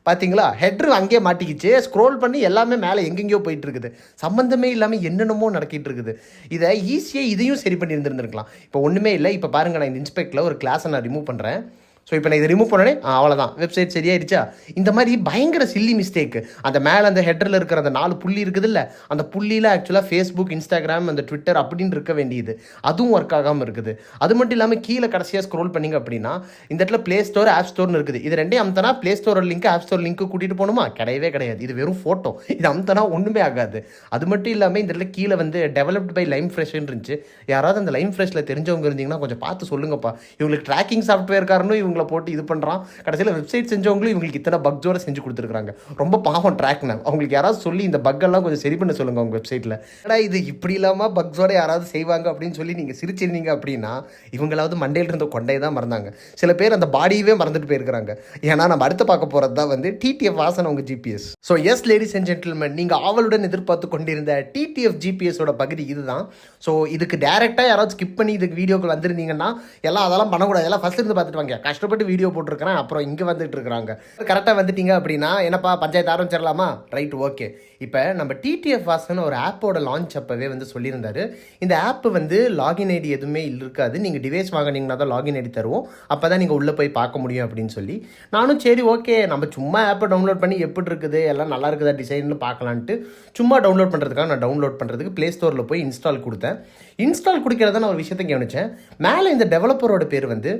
பார்த்தீங்களா, ஹெட்ரு அங்கேயே மாட்டிக்கிச்சு. ஸ்க்ரோல் பண்ணி எல்லாமே மேலே எங்கெங்கேயோ போயிட்டு இருக்குது. சம்மந்தமே இல்லாமல் என்னென்னமோ நடக்கிட்டு இருக்குது. இதை ஈஸியாக இதையும் சரி பண்ணி இருந்திருந்துருக்கலாம். இப்போ ஒன்றுமே இல்லை. இப்போ பாருங்கள், நான் இந்த இன்ஸ்பெக்டில் ஒரு கிளாஸை நான் ரிமூவ் பண்ணுறேன். ஸோ இப்போ நான் இதை ரிமூவ் பண்ணனே அவ்வளோதான், வெப்சைட் சரியாயிடுச்சா. இந்த மாதிரி பயங்கர சில்லி மிஸ்டேக்கு. அந்த மேலே அந்த ஹெட்டரில் இருக்கிற அந்த 4 புள்ளி இருக்குது இல்லை, அந்த புள்ளியில் ஆக்சுவலாக ஃபேஸ்புக், இன்ஸ்டாகிராம், அந்த ட்விட்டர் அப்படின்னு இருக்க வேண்டியது, அதுவும் ஒர்க் ஆகாமல் இருக்குது. அது மட்டும் இல்லாமல் கீழே கடைசியாக ஸ்க்ரோல் பண்ணிங்க அப்படின்னா இந்த இடத்துல ப்ளே ஸ்டோர், ஆப் ஸ்டோர்னு இருக்குது. இது ரெண்டையும் அமுத்தனா ப்ளே ஸ்டோரோட லிங்க், ஆப் ஸ்டோர் லிங்க்கு கூட்டிகிட்டு போகணுமா? கிடையவே கிடையாது. இது வெறும் ஃபோட்டோ. இது அமுத்தனா ஒன்றுமே ஆகாது. அது மட்டும் இல்லாமல் இந்த இடத்துல கீழே வந்து டெவலப்ட் பை லைம் ஃப்ரெஷ்ன்னு இருந்துச்சு. யாராவது அந்த லைம் ஃப்ரெஷ்ஷில் தெரிஞ்சவங்க இருந்தீங்கன்னா கொஞ்சம் பார்த்து சொல்லுங்கப்பா. இவங்களுக்கு ட்ராக்கிங் சாஃப்ட்வேர் காரனும் இவங்களை போட்டு இது பண்ணுறான். கடைசியில் வெப்சைட் செஞ்சவங்களும் இவங்களுக்கு இத்தனை பக்ஸோட செஞ்சு கொடுத்துருக்காங்க. ரொம்ப பாவம் ட்ராக்னா. அவங்களுக்கு யாராவது சொல்லி இந்த பக்கெல்லாம் கொஞ்சம் சரி பண்ண சொல்லுங்க அவங்க வெப்சைட்டில். ஏன்னா இது இப்படி இல்லாமல் பக்ஸோட யாராவது செய்வாங்க அப்படின்னு சொல்லி நீங்கள் சிரிச்சிருந்தீங்க அப்படின்னா இவங்களாவது மண்டையில் இருந்த கொண்டையை தான் மறந்தாங்க. சில பேர் அந்த பாடியவே மறந்துட்டு போயிருக்கிறாங்க. ஏன்னா நம்ம அடுத்து பார்க்க போகிறது தான் வந்து டிடிஎஃப் வாசன் அவங்க GPS. So yes ladies and gentlemen, நீங்கள் ஆவலுடன் எதிர்பார்த்து கொண்டிருந்த டிடிஎஃப் ஜிபிஎஸோட பகுதி இதுதான். ஸோ இதுக்கு டேரெக்டாக யாராவது ஸ்கிப் பண்ணி இதுக்கு வீடியோக்கு வந்திருந்தீங்கன்னா எல்லாம் அதெல்லாம் பண்ணக்கூடாது. எல்லாம் ஃபஸ்ட் இருந்து பார்த்துட்டு வாங்க. கஷ்டப்பட்டு வீடியோ போட்டிருக்கிறேன், அப்புறம் இங்கே வந்துட்டு இருக்கிறாங்க. கரெக்டாக வந்துட்டீங்க அப்படின்னா என்னப்பா பஞ்சாயத்து ஆரம்பிச்சிடலாமா? Right, okay. இப்போ நம்ம டிடிஎஃப் வாசன் ஒரு ஆப்போட லான்ச் அப்போவே வந்து சொல்லியிருந்தாரு, இந்த ஆப் வந்து லாகின் ஐடி எதுவுமே இருக்காது, நீங்கள் டிவைஸ் வாங்கினீங்கன்னா தான் லாகின் ஐடி தருவோம், அப்போ தான் நீங்கள் உள்ளே போய் பார்க்க முடியும் அப்படின்னு சொல்லி. நானும் சரி ஓகே, நம்ம சும்மா ஆப்பை டவுன்லோட் பண்ணி எப்படி இருக்குது, எல்லாம் நல்லா இருக்குதா டிசைன்னு பார்க்கலான்ட்டு சும்மா டவுன்லோட் பண்ணுறதுக்காக நான் டவுன்லோட் பண்ணுறதுக்கு ப்ளே ஸ்டோரில் போய் இன்ஸ்டால் கொடுத்தேன். இன்ஸ்டால் கொடுக்கிறத நான் ஒரு விஷயத்தை கவனித்தேன். மேலே இந்த டெவலப்பரோட பேர் வந்து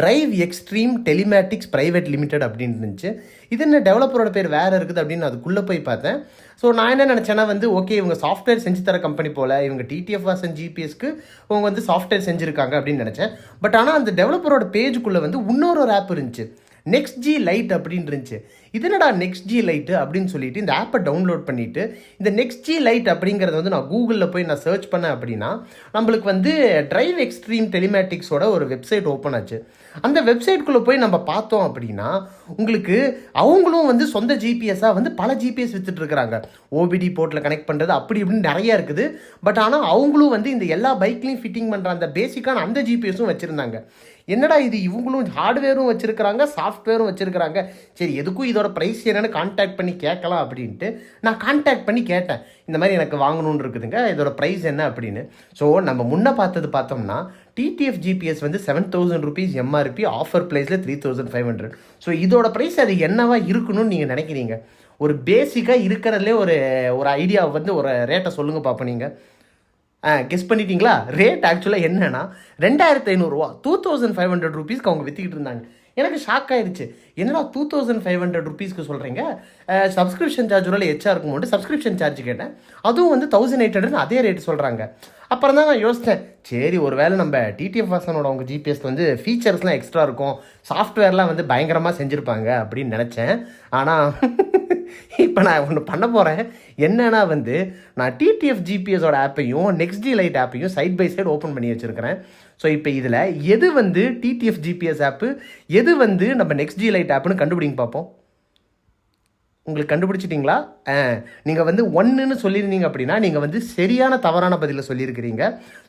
drive extreme telematics private limited அப்படின்னு இருந்துச்சு. இது என்ன டெவலப்பரோட பேர் வேறு இருக்குது அப்படின்னு அதுக்குள்ளே போய் பார்த்தேன். ஸோ நான் என்ன நினச்சேன்னா வந்து ஓகே, இவங்க சாஃப்ட்வேர் செஞ்சு தர கம்பெனி போல், இவங்க டிடிஎஃப் வாசன் ஜிபிஎஸ்க்கு இவங்க வந்து சாஃப்ட்வேர் செஞ்சுருக்காங்க அப்படின்னு நினச்சேன். பட் ஆனால் அந்த டெவலப்பரோட பேஜுக்குள்ளே வந்து இன்னொரு ஆப் இருந்துச்சு, நெக்ஸ்ட் ஜி லைட் அப்படின்னு இருந்துச்சு. இது என்னடா நெக்ஸ்ட் ஜி லைட்டு அப்படின்னு சொல்லிட்டு இந்த ஆப்பை டவுன்லோட் பண்ணிவிட்டு இந்த நெக்ஸ்ட் ஜி லைட் அப்படிங்கிறத வந்து நான் கூகுளில் போய் நான் சர்ச் பண்ணேன் அப்படின்னா நம்மளுக்கு வந்து டிரைவ் எக்ஸ்ட்ரீம் டெலிமேட்டிக்ஸோட ஒரு வெப்சைட் ஓப்பன் ஆச்சு. அந்த வெப்சைட்குள்ளே போய் நம்ம பார்த்தோம் அப்படின்னா உங்களுக்கு அவங்களும் வந்து சொந்த ஜிபிஎஸ்ஸாக வந்து பல ஜிபிஎஸ் வித்துட்டு இருக்கிறாங்க. ஓபிடி போர்ட்டில் கனெக்ட் பண்ணுறது அப்படி இப்படின்னு நிறையா இருக்குது. பட் ஆனால் அவங்களும் வந்து இந்த எல்லா பைக்லையும் ஃபிட்டிங் பண்ணுற அந்த பேசிக்கான அந்த ஜிபிஎஸும் வச்சுருந்தாங்க. என்னடா இது, இவங்களும் ஹார்ட்வேரும் வச்சுருக்கிறாங்க, சாஃப்ட்வேரும் வச்சுருக்கிறாங்க. சரி, எதுக்கும் இதோட ப்ரைஸ் என்னென்னு கான்டாக்ட் பண்ணி கேட்கலாம் அப்படின்ட்டு நான் கான்டாக்ட் பண்ணி கேட்டேன். இந்த மாதிரி எனக்கு வாங்கணுன்னு இருக்குதுங்க, இதோட ப்ரைஸ் என்ன அப்படின்னு. ஸோ நம்ம முன்னே பார்த்தோம்னா டிடிஎஃப் ஜிபிஎஸ் வந்து 7,000 rupees எம்ஆர்பி, ஆஃபர் ப்ரைஸில் 3,500. ஸோ இதோட ப்ரைஸ் அது என்னவா இருக்கணும்னு நீங்கள் நினைக்கிறீங்க? ஒரு பேசிக்காக இருக்கிறதுலே ஒரு ஐடியா வந்து ஒரு ரேட்டை சொல்லுங்கள் பார்ப்போம். நீங்கள் கெஸ் பண்ணிட்டீங்களா? ரேட் ஆக்சுவலாக என்னன்னா 2,500 ரூபா, 2,500 rupeesக்கு அவங்க விற்றுக்கிட்டு இருந்தாங்க. எனக்கு ஷாக் ஆயிடுச்சு. என்னடா 2,500 rupeesக்கு சொல்கிறீங்க, சப்ஸ்கிரிப்ஷன் சார்ஜ் ஒரு எச்சா இருக்கும்போது சப்ஸ்கிரிப்ஷன் சார்ஜ் கேட்டேன், அதுவும் வந்து 1,800 அதே ரேட் சொல்கிறாங்க. அப்புறம் தான் நான் யோசித்தேன், சரி ஒரு வேளை நம்ம டிடிஎஃப் வாசனோட அவங்க ஜிபிஎஸ் வந்து ஃபீச்சர்ஸ்லாம் எக்ஸ்ட்ரா இருக்கும், சாஃப்ட்வேர்லாம் வந்து பயங்கரமாக செஞ்சுருப்பாங்க அப்படின்னு நினச்சேன். ஆனால் இப்போ நான் ஒன்று பண்ண போகிறேன். என்னன்னா வந்து நான் டிடிஎஃப் ஜிபிஎஸோட ஆப்பையும் நெக்ஸ்ட் ஜி லைட் ஆப்பையும் சைட் பை சைடு ஓப்பன் பண்ணி வச்சுருக்கிறேன். ஸோ இப்போ இதில் எது வந்து டிடிஎஃப் ஜிபிஎஸ் ஆப்பு, எது வந்து நம்ம நெக்ஸ்ட் ஜி லைட் ஆப்புன்னு கண்டுபிடிங்க பார்ப்போம். உங்களுக்கு கண்டுபிடிச்சிட்டிங்களா? நீங்கள் வந்து 1ன்னு சொல்லியிருந்தீங்க அப்படின்னா நீங்கள் வந்து சரியான தவறான பதிலை சொல்லியிருக்கிறீங்க.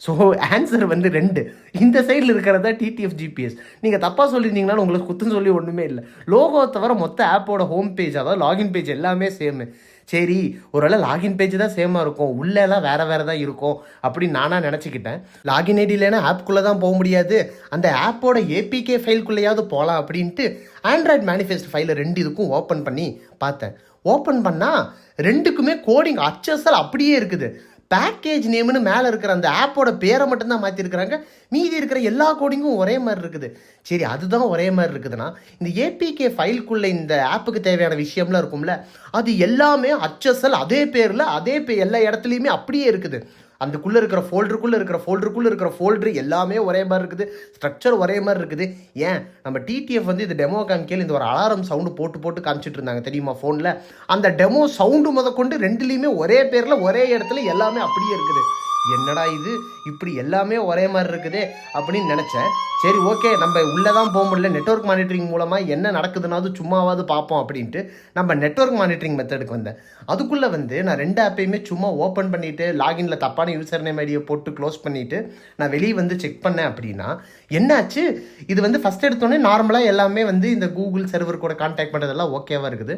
ஸோ ஆன்சர் வந்து 2. இந்த சைடில் இருக்கிறதா டிடிஎஃப் ஜிபிஎஸ். நீங்கள் தப்பாக சொல்லியிருந்தீங்கன்னா உங்களுக்கு குத்துன்னு சொல்லி ஒன்றுமே இல்லை. லோகோ தவிர மொத்த ஆப்போட ஹோம் பேஜ், அதாவது லாகின் பேஜ் எல்லாமே சேமு. சரி, ஒருவேளை லாகின் பேஜ் தான் சேமாக இருக்கும், உள்ளெல்லாம் வேறு தான் இருக்கும் அப்படின்னு நானாக நினச்சிக்கிட்டேன். லாகின் ஐடி இல்லைன்னா ஆப்குள்ளே தான் போக முடியாது, அந்த ஆப்போட ஏபிகே ஃபைல்குள்ளேயாவது போகலாம் அப்படின்ட்டு ஆண்ட்ராய்ட் மேனிஃபெஸ்ட் ஃபைலை 2 இதுக்கும் ஓப்பன் பண்ணி பார்த்தேன். ஓப்பன் பண்ணால் 2க்குமே கோடிங் அச்சசல் அப்படியே இருக்குது. பேக்கேஜ் நேம்னு மேலே இருக்கிற அந்த ஆப்போட பேரை மட்டும்தான் மாற்றிருக்கிறாங்க, மீதி இருக்கிற எல்லா கோடிங்கும் ஒரே மாதிரி இருக்குது. சரி, அதுதான் ஒரே மாதிரி இருக்குதுன்னா இந்த ஏபிகே ஃபைல்குள்ளே இந்த ஆப்புக்கு தேவையான விஷயம்லாம் இருக்கும்ல, அது எல்லாமே அச்சசல் அதே பேரில் எல்லா இடத்துலையுமே அப்படியே இருக்குது. அதுக்குள்ளே இருக்கிற ஃபோல்டரு எல்லாமே ஒரே மாதிரி இருக்குது, ஸ்ட்ரக்சர் ஒரே மாதிரி இருக்குது. ஏன் நம்ம டிடிஎஃப் வந்து இந்த டெமோ காமிக்கையில் இந்த ஒரு அலாரம் சவுண்டு போட்டு காமிச்சிட்டு இருந்தாங்க தெரியுமா ஃபோனில், அந்த டெமோ சவுண்டு முதற்கொண்டு 2லேயுமே ஒரே பேரில் ஒரே இடத்துல எல்லாமே அப்படியே இருக்குது. என்னடா இது இப்படி எல்லாமே ஒரே மாதிரி இருக்குதே அப்படின்னு நினச்சேன். சரி ஓகே, நம்ம உள்ளே தான் போக முடியல, நெட்வொர்க் மானிட்டரிங் மூலமாக என்ன நடக்குதுனாவது சும்மாவாவது பார்ப்போம் அப்படின்ட்டு நம்ம நெட்வொர்க் மானிட்டரிங் மெத்தடுக்கு வந்தேன். அதுக்குள்ளே வந்து நான் 2 ஆப்பையுமே சும்மா ஓப்பன் பண்ணிவிட்டு லாகின்ல தப்பான யூசர் நேம் ஐடியை போட்டு க்ளோஸ் பண்ணிவிட்டு நான் வெளியே வந்து செக் பண்ணேன். அப்படின்னா என்னாச்சு, இது வந்து ஃபஸ்ட் எடுத்தோடனே நார்மலாக எல்லாமே வந்து இந்த கூகுள் சர்வர் கூட கான்டாக்ட் பண்ணுறதெல்லாம் ஓகேவாக இருக்குது.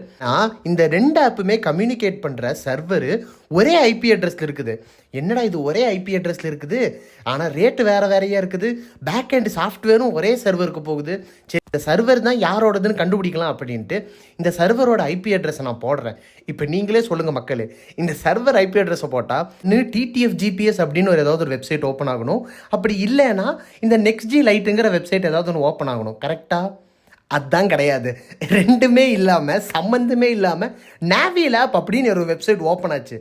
இந்த 2 ஆப்புமே கம்யூனிகேட் பண்ணுற சர்வரு ஒரே ஐபி அட்ரஸில் இருக்குது. என்னடா இது ஒரே ஐபி அட்ரஸில் இருக்குது, ஆனால் ரேட்டு வேறையாக இருக்குது, பேக் அண்ட் சாஃப்ட்வேரும் ஒரே சர்வருக்கு போகுது. சரி, இந்த சர்வர் தான் யாரோடதுன்னு கண்டுபிடிக்கலாம் அப்படின்ட்டு இந்த சர்வரோட ஐபி அட்ரஸை நான் போடுறேன். இப்போ நீங்களே சொல்லுங்கள் மக்களே, இந்த சர்வர் ஐபி அட்ரஸை போட்டால் இன்னும் TTF GPS அப்படின்னு ஏதாவது ஒரு வெப்சைட் ஓப்பன் ஆகணும். அப்படி இல்லைன்னா இந்த நெக்ஸ்ட் லைட்டுங்கிற வெப்சைட் ஏதாவது ஒன்று ஓப்பன் ஆகணும். கரெக்டாக? அதுதான் கிடையாது. ரெண்டுமே இல்லாமல், சம்மந்தமே இல்லாமல் நாவி லேப் அப்படின்னு ஒரு வெப்சைட் ஓப்பன் ஆச்சு.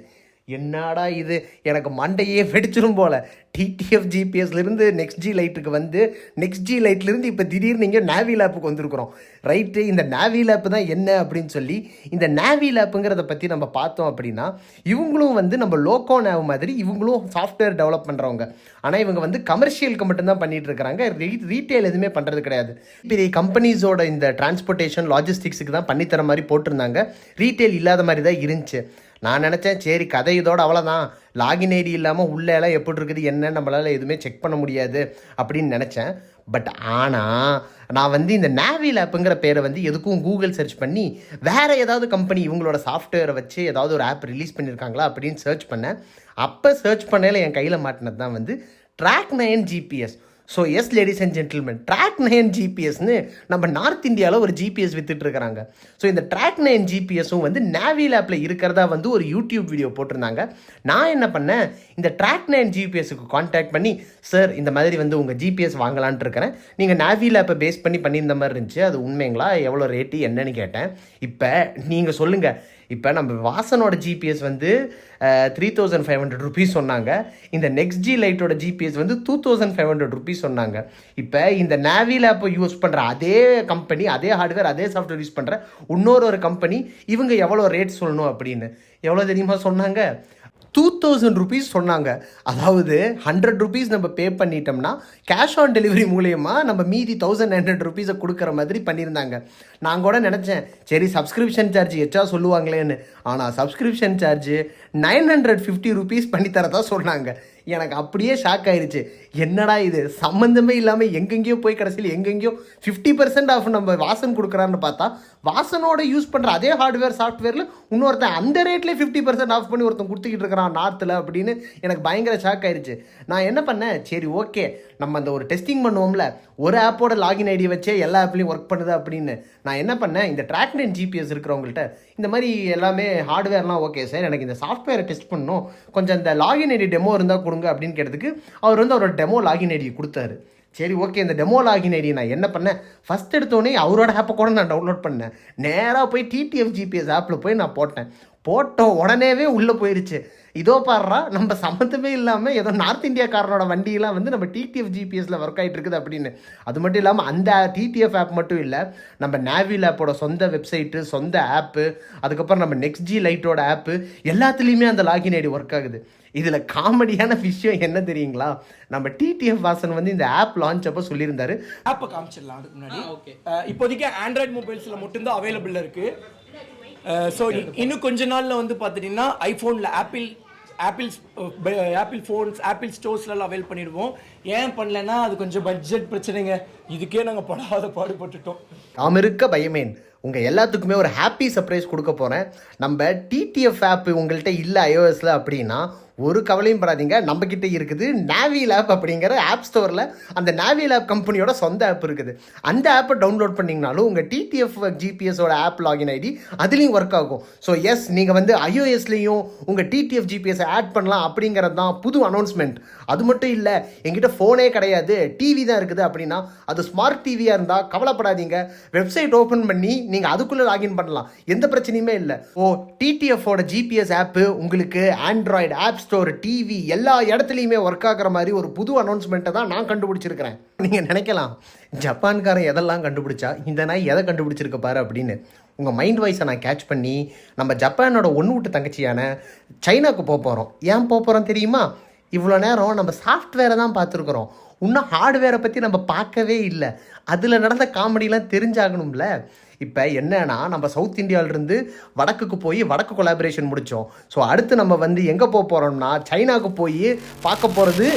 என்னடா இது, எனக்கு மண்டையே வெடிச்சிரும் போல். TTF GPSலேருந்து நெக்ஸ்ட் லைட்டுக்கு வந்து நெக்ஸ்ட் லைட்லேருந்து இப்போ திடீர்னு இங்கே நாவி லேப்புக்கு வந்திருக்கிறோம். ரைட்டு, இந்த நாவி லேப்பு தான் என்ன அப்படின்னு சொல்லி இந்த நாவி லேப்புங்கிறத பற்றி நம்ம பார்த்தோம். அப்படின்னா இவங்களும் வந்து நம்ம லோக்கோ நேவ் மாதிரி இவங்களும் சாஃப்ட்வேர் டெவலப் பண்ணுறவங்க. ஆனால் இவங்க வந்து கமர்ஷியலுக்கு மட்டும்தான் பண்ணிகிட்டு இருக்கிறாங்க, ரீட்டெயில் எதுவுமே பண்ணுறது கிடையாது. பெரிய கம்பெனிஸோட இந்த டிரான்ஸ்போர்ட்டேஷன் லாஜிஸ்டிக்ஸுக்கு தான் பண்ணித்தர மாதிரி போட்டிருந்தாங்க, ரீட்டெயில் இல்லாத மாதிரி தான் இருந்துச்சு. நான் நினச்சேன் சரி கதை இதோட அவ்வளோதான், லாகின் ஐடி இல்லாமல் உள்ளே எல்லாம் எப்படி இருக்குது என்ன நம்மளால் எதுவுமே செக் பண்ண முடியாது அப்படின்னு நினச்சேன். பட் ஆனால் நான் வந்து இந்த நாவி லேப்புங்கிற பேரை வந்து எதுக்கும் கூகுள் சர்ச் பண்ணி வேறு ஏதாவது கம்பெனி இவங்களோட சாஃப்ட்வேரை வச்சு ஏதாவது ஒரு ஆப் ரிலீஸ் பண்ணியிருக்காங்களா அப்படின்னு சர்ச் பண்ணேன். அப்போ சர்ச் பண்ணையில் என் கையில் மாட்டினது தான் வந்து Track9 GPS. So yes ladies and gentlemen, Track9 GPSன்னு நம்ம நார்த் இந்தியாவில் ஒரு ஜிபிஎஸ் வித்துட்ருக்கிறாங்க. ஸோ இந்த Track9 GPSும் வந்து நாவி லேப்பில் இருக்கிறதா வந்து ஒரு யூடியூப் வீடியோ போட்டிருந்தாங்க. நான் என்ன பண்ணேன், இந்த Track9 GPSக்கு கான்டாக்ட் பண்ணி, சார் இந்த மாதிரி வந்து உங்கள் ஜிபிஎஸ் வாங்கலான்ட்டு இருக்கிறேன், நீங்கள் நாவி லேப்பை பேஸ் பண்ணி பண்ணியிருந்த மாதிரி இருந்துச்சு, அது உண்மைங்களா, எவ்வளோ ரேட்டு என்னன்னு கேட்டேன். இப்போ நீங்கள் சொல்லுங்கள், இப்போ நம்ம வாசனோட ஜிபிஎஸ் வந்து 3500 ருபீஸ் சொன்னாங்க, இந்த நெக்ஸ்ட் லைட்டோட ஜிபிஎஸ் வந்து 2500 ருபீஸ் சொன்னாங்க. இப்போ இந்த நாவி லேப்பை யூஸ் பண்ணுற அதே கம்பெனி, அதே ஹார்ட்வேர், அதே சாஃப்ட்வேர் யூஸ் பண்ணுற இன்னொரு கம்பெனி இவங்க எவ்வளோ ரேட் சொல்லணும் அப்படின்னு எவ்வளோ தெரியுமா சொன்னாங்க? 2000 ருபீஸ் சொன்னாங்க. அதாவது 100 ருபீஸ் நம்ம பே பண்ணிட்டோம்னா கேஷ் ஆன் டெலிவரி மூலயமா நம்ம மீதி 1900 ருபீஸை கொடுக்குற மாதிரி பண்ணியிருந்தாங்க. நான் கூட நினச்சேன் சரி சப்ஸ்கிரிப்ஷன் சார்ஜ் எச்சா சொல்லுவாங்களேன்னு, ஆனால் சப்ஸ்கிரிப்ஷன் சார்ஜ் 950 ருபீஸ் பண்ணித்தரதா சொன்னாங்க. எனக்கு அப்படியே ஷாக் ஆயிடுச்சு. என்னடா இது, சம்மந்தமே இல்லாமல் எங்கெங்கேயோ போய் கடைசியில் எங்கெங்கேயோ 50% ஆஃப் நம்ம வாசன் கொடுக்குறான்னு பார்த்தா வாசனோட யூஸ் பண்ணுற அதே ஹார்ட்வேர் சாஃப்ட்வேரில் இன்னொருத்தன் அந்த ரேட்லேயே 50% ஆஃப் பண்ணி ஒருத்தன் கொடுத்துக்கிட்டு இருக்கிறான் நார்த்தில் அப்படின்னு எனக்கு பயங்கர ஷாக் ஆயிடுச்சு. நான் என்ன பண்ணேன், சரி ஓகே நம்ம அந்த ஒரு டெஸ்டிங் பண்ணுவோம்ல, ஒரு ஆப்போட லாகின் ஐடி வச்சே எல்லா ஆப்லேயும் ஒர்க் பண்ணுது அப்படின்னு நான் என்ன பண்ணேன், இந்த Track9 GPS இருக்கிறவங்கள்ட்ட இந்த மாதிரி எல்லாமே ஹார்ட்வேர்லாம் ஓகே சார், எனக்கு இந்த சாஃப்ட்வேரை டெஸ்ட் பண்ணணும், கொஞ்சம் இந்த லாகின் ஐடி டெமோ இருந்தால் கொடுங்க அப்படின்னு கேட்டதுக்கு அவர் வந்து அவரோட டெமோ லாகின் ஐடி கொடுத்தாரு. சரி ஓகே, இந்த டெமோ லாகின் ஐடி நான் என்ன பண்ணேன், ஃபஸ்ட் எடுத்தோடனே அவரோட ஆப்பை கூட நான் டவுன்லோட் பண்ணேன். நேராக போய் TTF GPS ஆப்பில் போய் நான் போட்டோம் உடனேவே உள்ளே போயிடுச்சு. இதோ பாடுறா, நம்ம சம்மந்தமே இல்லாமல் ஏதோ நார்த் இந்தியாக்காரனோட வண்டியெல்லாம் வந்து நம்ம TTF GPSல ஒர்க் ஆகிட்டு இருக்குது அப்படின்னு. அது மட்டும் இல்லாமல் அந்த TTF ஆப் மட்டும் இல்லை, நம்ம நாவி லேப்போட சொந்த வெப்சைட்டு, சொந்த ஆப்பு, அதுக்கப்புறம் நம்ம நெக்ஸ்ட் லைட்டோட ஆப்பு, எல்லாத்துலேயுமே அந்த லாகின் ஐடி ஒர்க் ஆகுது. இதில் காமெடியான விஷயம் என்ன தெரியுங்களா, நம்ம TTF வாசன் வந்து இந்த ஆப் லான்ச் அப்போ சொல்லியிருந்தாரு. ஆப்பை காமிச்சிடலாம் அதுக்கு முன்னாடி. ஓகே, இப்போதைக்கு ஆண்ட்ராய்டு மொபைல்ஸில் மட்டும்தான் அவைலபிள் இருக்குது. ஸோ இன்னும் கொஞ்ச நாளில் வந்து பார்த்துட்டிங்கன்னா ஐஃபோனில் ஆப்பிள் ஃபோன்ஸ், ஆப்பிள் ஸ்டோர்ஸ்லாம் அவைல் பண்ணிடுவோம். ஏன் பண்ணலன்னா அது கொஞ்சம் பட்ஜெட் பிரச்சனைங்க, இதுக்கே நாங்கள் படாத பாடுபட்டுட்டோம். நாம் இருக்க பயமேன் உங்கள் எல்லாத்துக்குமே ஒரு ஹாப்பி சர்ப்ரைஸ் கொடுக்க போகிறேன். நம்ம TTF ஆப் உங்கள்கிட்ட இல்லை iOSல அப்படின்னா ஒரு கவலையும் படாதீங்க, நம்மக்கிட்ட இருக்குது நாவி லேப் அப்படிங்கிற ஆப் ஸ்டோரில். அந்த நாவி லேப் கம்பெனியோட சொந்த ஆப் இருக்குது. அந்த ஆப்பை டவுன்லோட் பண்ணிங்கனாலும் உங்கள் TTF GPSோட ஆப் லாகின் ஐடி அதுலேயும் ஒர்க் ஆகும். ஸோ எஸ், நீங்கள் வந்து iOSலேயும் உங்கள் TTF GPSை ஆட் பண்ணலாம் அப்படிங்கிறது தான் புது அனௌன்ஸ்மெண்ட். அது மட்டும் இல்லை, எங்கிட்ட ஃபோனே கிடையாது, டிவி தான் இருக்குது அப்படின்னா அது ஸ்மார்ட் டிவியாக இருந்தால் கவலைப்படாதீங்க, வெப்சைட் ஓப்பன் பண்ணி நீங்கள் அதுக்குள்ளே லாகின் பண்ணலாம், எந்த பிரச்சனையுமே இல்லை. TTFோட GPS ஆப்பு உங்களுக்கு ஆண்ட்ராய்டு ஆப் ஸ்டோர், டிவி எல்லா இடத்துலையுமே ஒர்க் ஆகிற மாதிரி ஒரு புது அனௌன்ஸ்மெண்ட்டை தான் நான் கண்டுபிடிச்சிருக்கிறேன். நீங்கள் நினைக்கலாம் ஜப்பான்காரன் எதெல்லாம் கண்டுபிடிச்சா இந்த நாய் எதை கண்டுபிடிச்சிருக்க பாரு அப்படின்னு. உங்கள் மைண்ட் வாய்ஸை நான் கேட்ச் பண்ணி நம்ம ஜப்பானோட ஒன்று விட்டு தங்கச்சியான சைனாவுக்கு போக போகிறோம். ஏன் போக போகிறோம் தெரியுமா? இவ்வளோ நேரம் நம்ம சாஃப்ட்வேரை தான் பார்த்துருக்குறோம், இன்னும் ஹார்ட்வேரை பற்றி நம்ம பார்க்கவே இல்லை. அதில் நடந்த காமெடிலாம் தெரிஞ்சாகணும்ல. இப்போ என்னன்னா, நம்ம சவுத் இந்தியாவிலேருந்து வடக்குக்கு போய் வடக்கு கொலாபரேஷன் முடித்தோம். ஸோ அடுத்து நம்ம வந்து எங்கே போக போகிறோம்னா சைனாவுக்கு போய் பார்க்க போகிறது.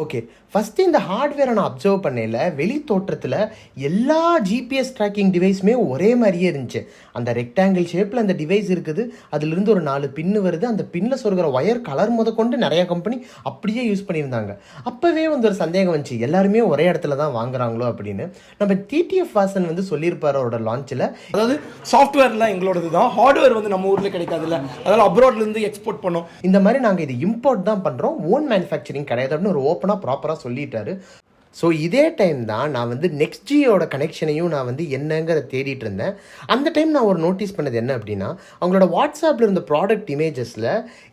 ஓகே, ஃபஸ்ட்டு இந்த ஹார்ட்வேரை நான் அப்சர்வ் பண்ணல. வெளி தோற்றத்தில் எல்லா ஜிபிஎஸ் ட்ராக்கிங் டிவைஸுமே ஒரே மாதிரியே இருந்துச்சு. அந்த ரெக்டாங்கிள் ஷேப்பில் அந்த டிவைஸ் இருக்குது, அதுலேருந்து ஒரு 4 பின்னு வருது. அந்த பின்னில் சொருகிற ஒயர் கலர் முதற்கொண்டு நிறைய கம்பெனி அப்படியே யூஸ் பண்ணியிருந்தாங்க. அப்போவே வந்து ஒரு சந்தேகம் வந்துச்சு, எல்லாருமே ஒரே இடத்துல தான் வாங்குறாங்களோ அப்படின்னு. நம்ம டிடிஎஃப் வாசன் வந்து சொல்லியிருப்பார் அவரோட லான்ச்சில். அதாவது சாஃப்ட்வேர்லாம் எங்களோடது தான், ஹார்ட்வேர் வந்து நம்ம ஊரில் கிடைக்காதுல்ல, அதனால் அப்ராட்லேருந்து எக்ஸ்போர்ட் பண்ணோம். இந்த மாதிரி நாங்கள் இது இம்போர்ட் தான் பண்ணுறோம், ஓன் மேனுஃபேக்சரிங் கிடையாது அப்படின்னு ஒரு ஓப்பனாக ப்ராப்பராக சொல்லிட்டாரு. ஸோ இதே டைம் தான் நான் வந்து நெக்ஸ்ட்ஜியோட கனெக்ஷனையும் நான் வந்து என்னங்கிற தேடிட்டு இருந்தேன். அந்த டைம் நான் ஒரு நோட்டீஸ் பண்ணது என்ன அப்படின்னா, அவங்களோட வாட்ஸ்அப்பில் இருந்த ப்ராடக்ட் இமேஜஸில்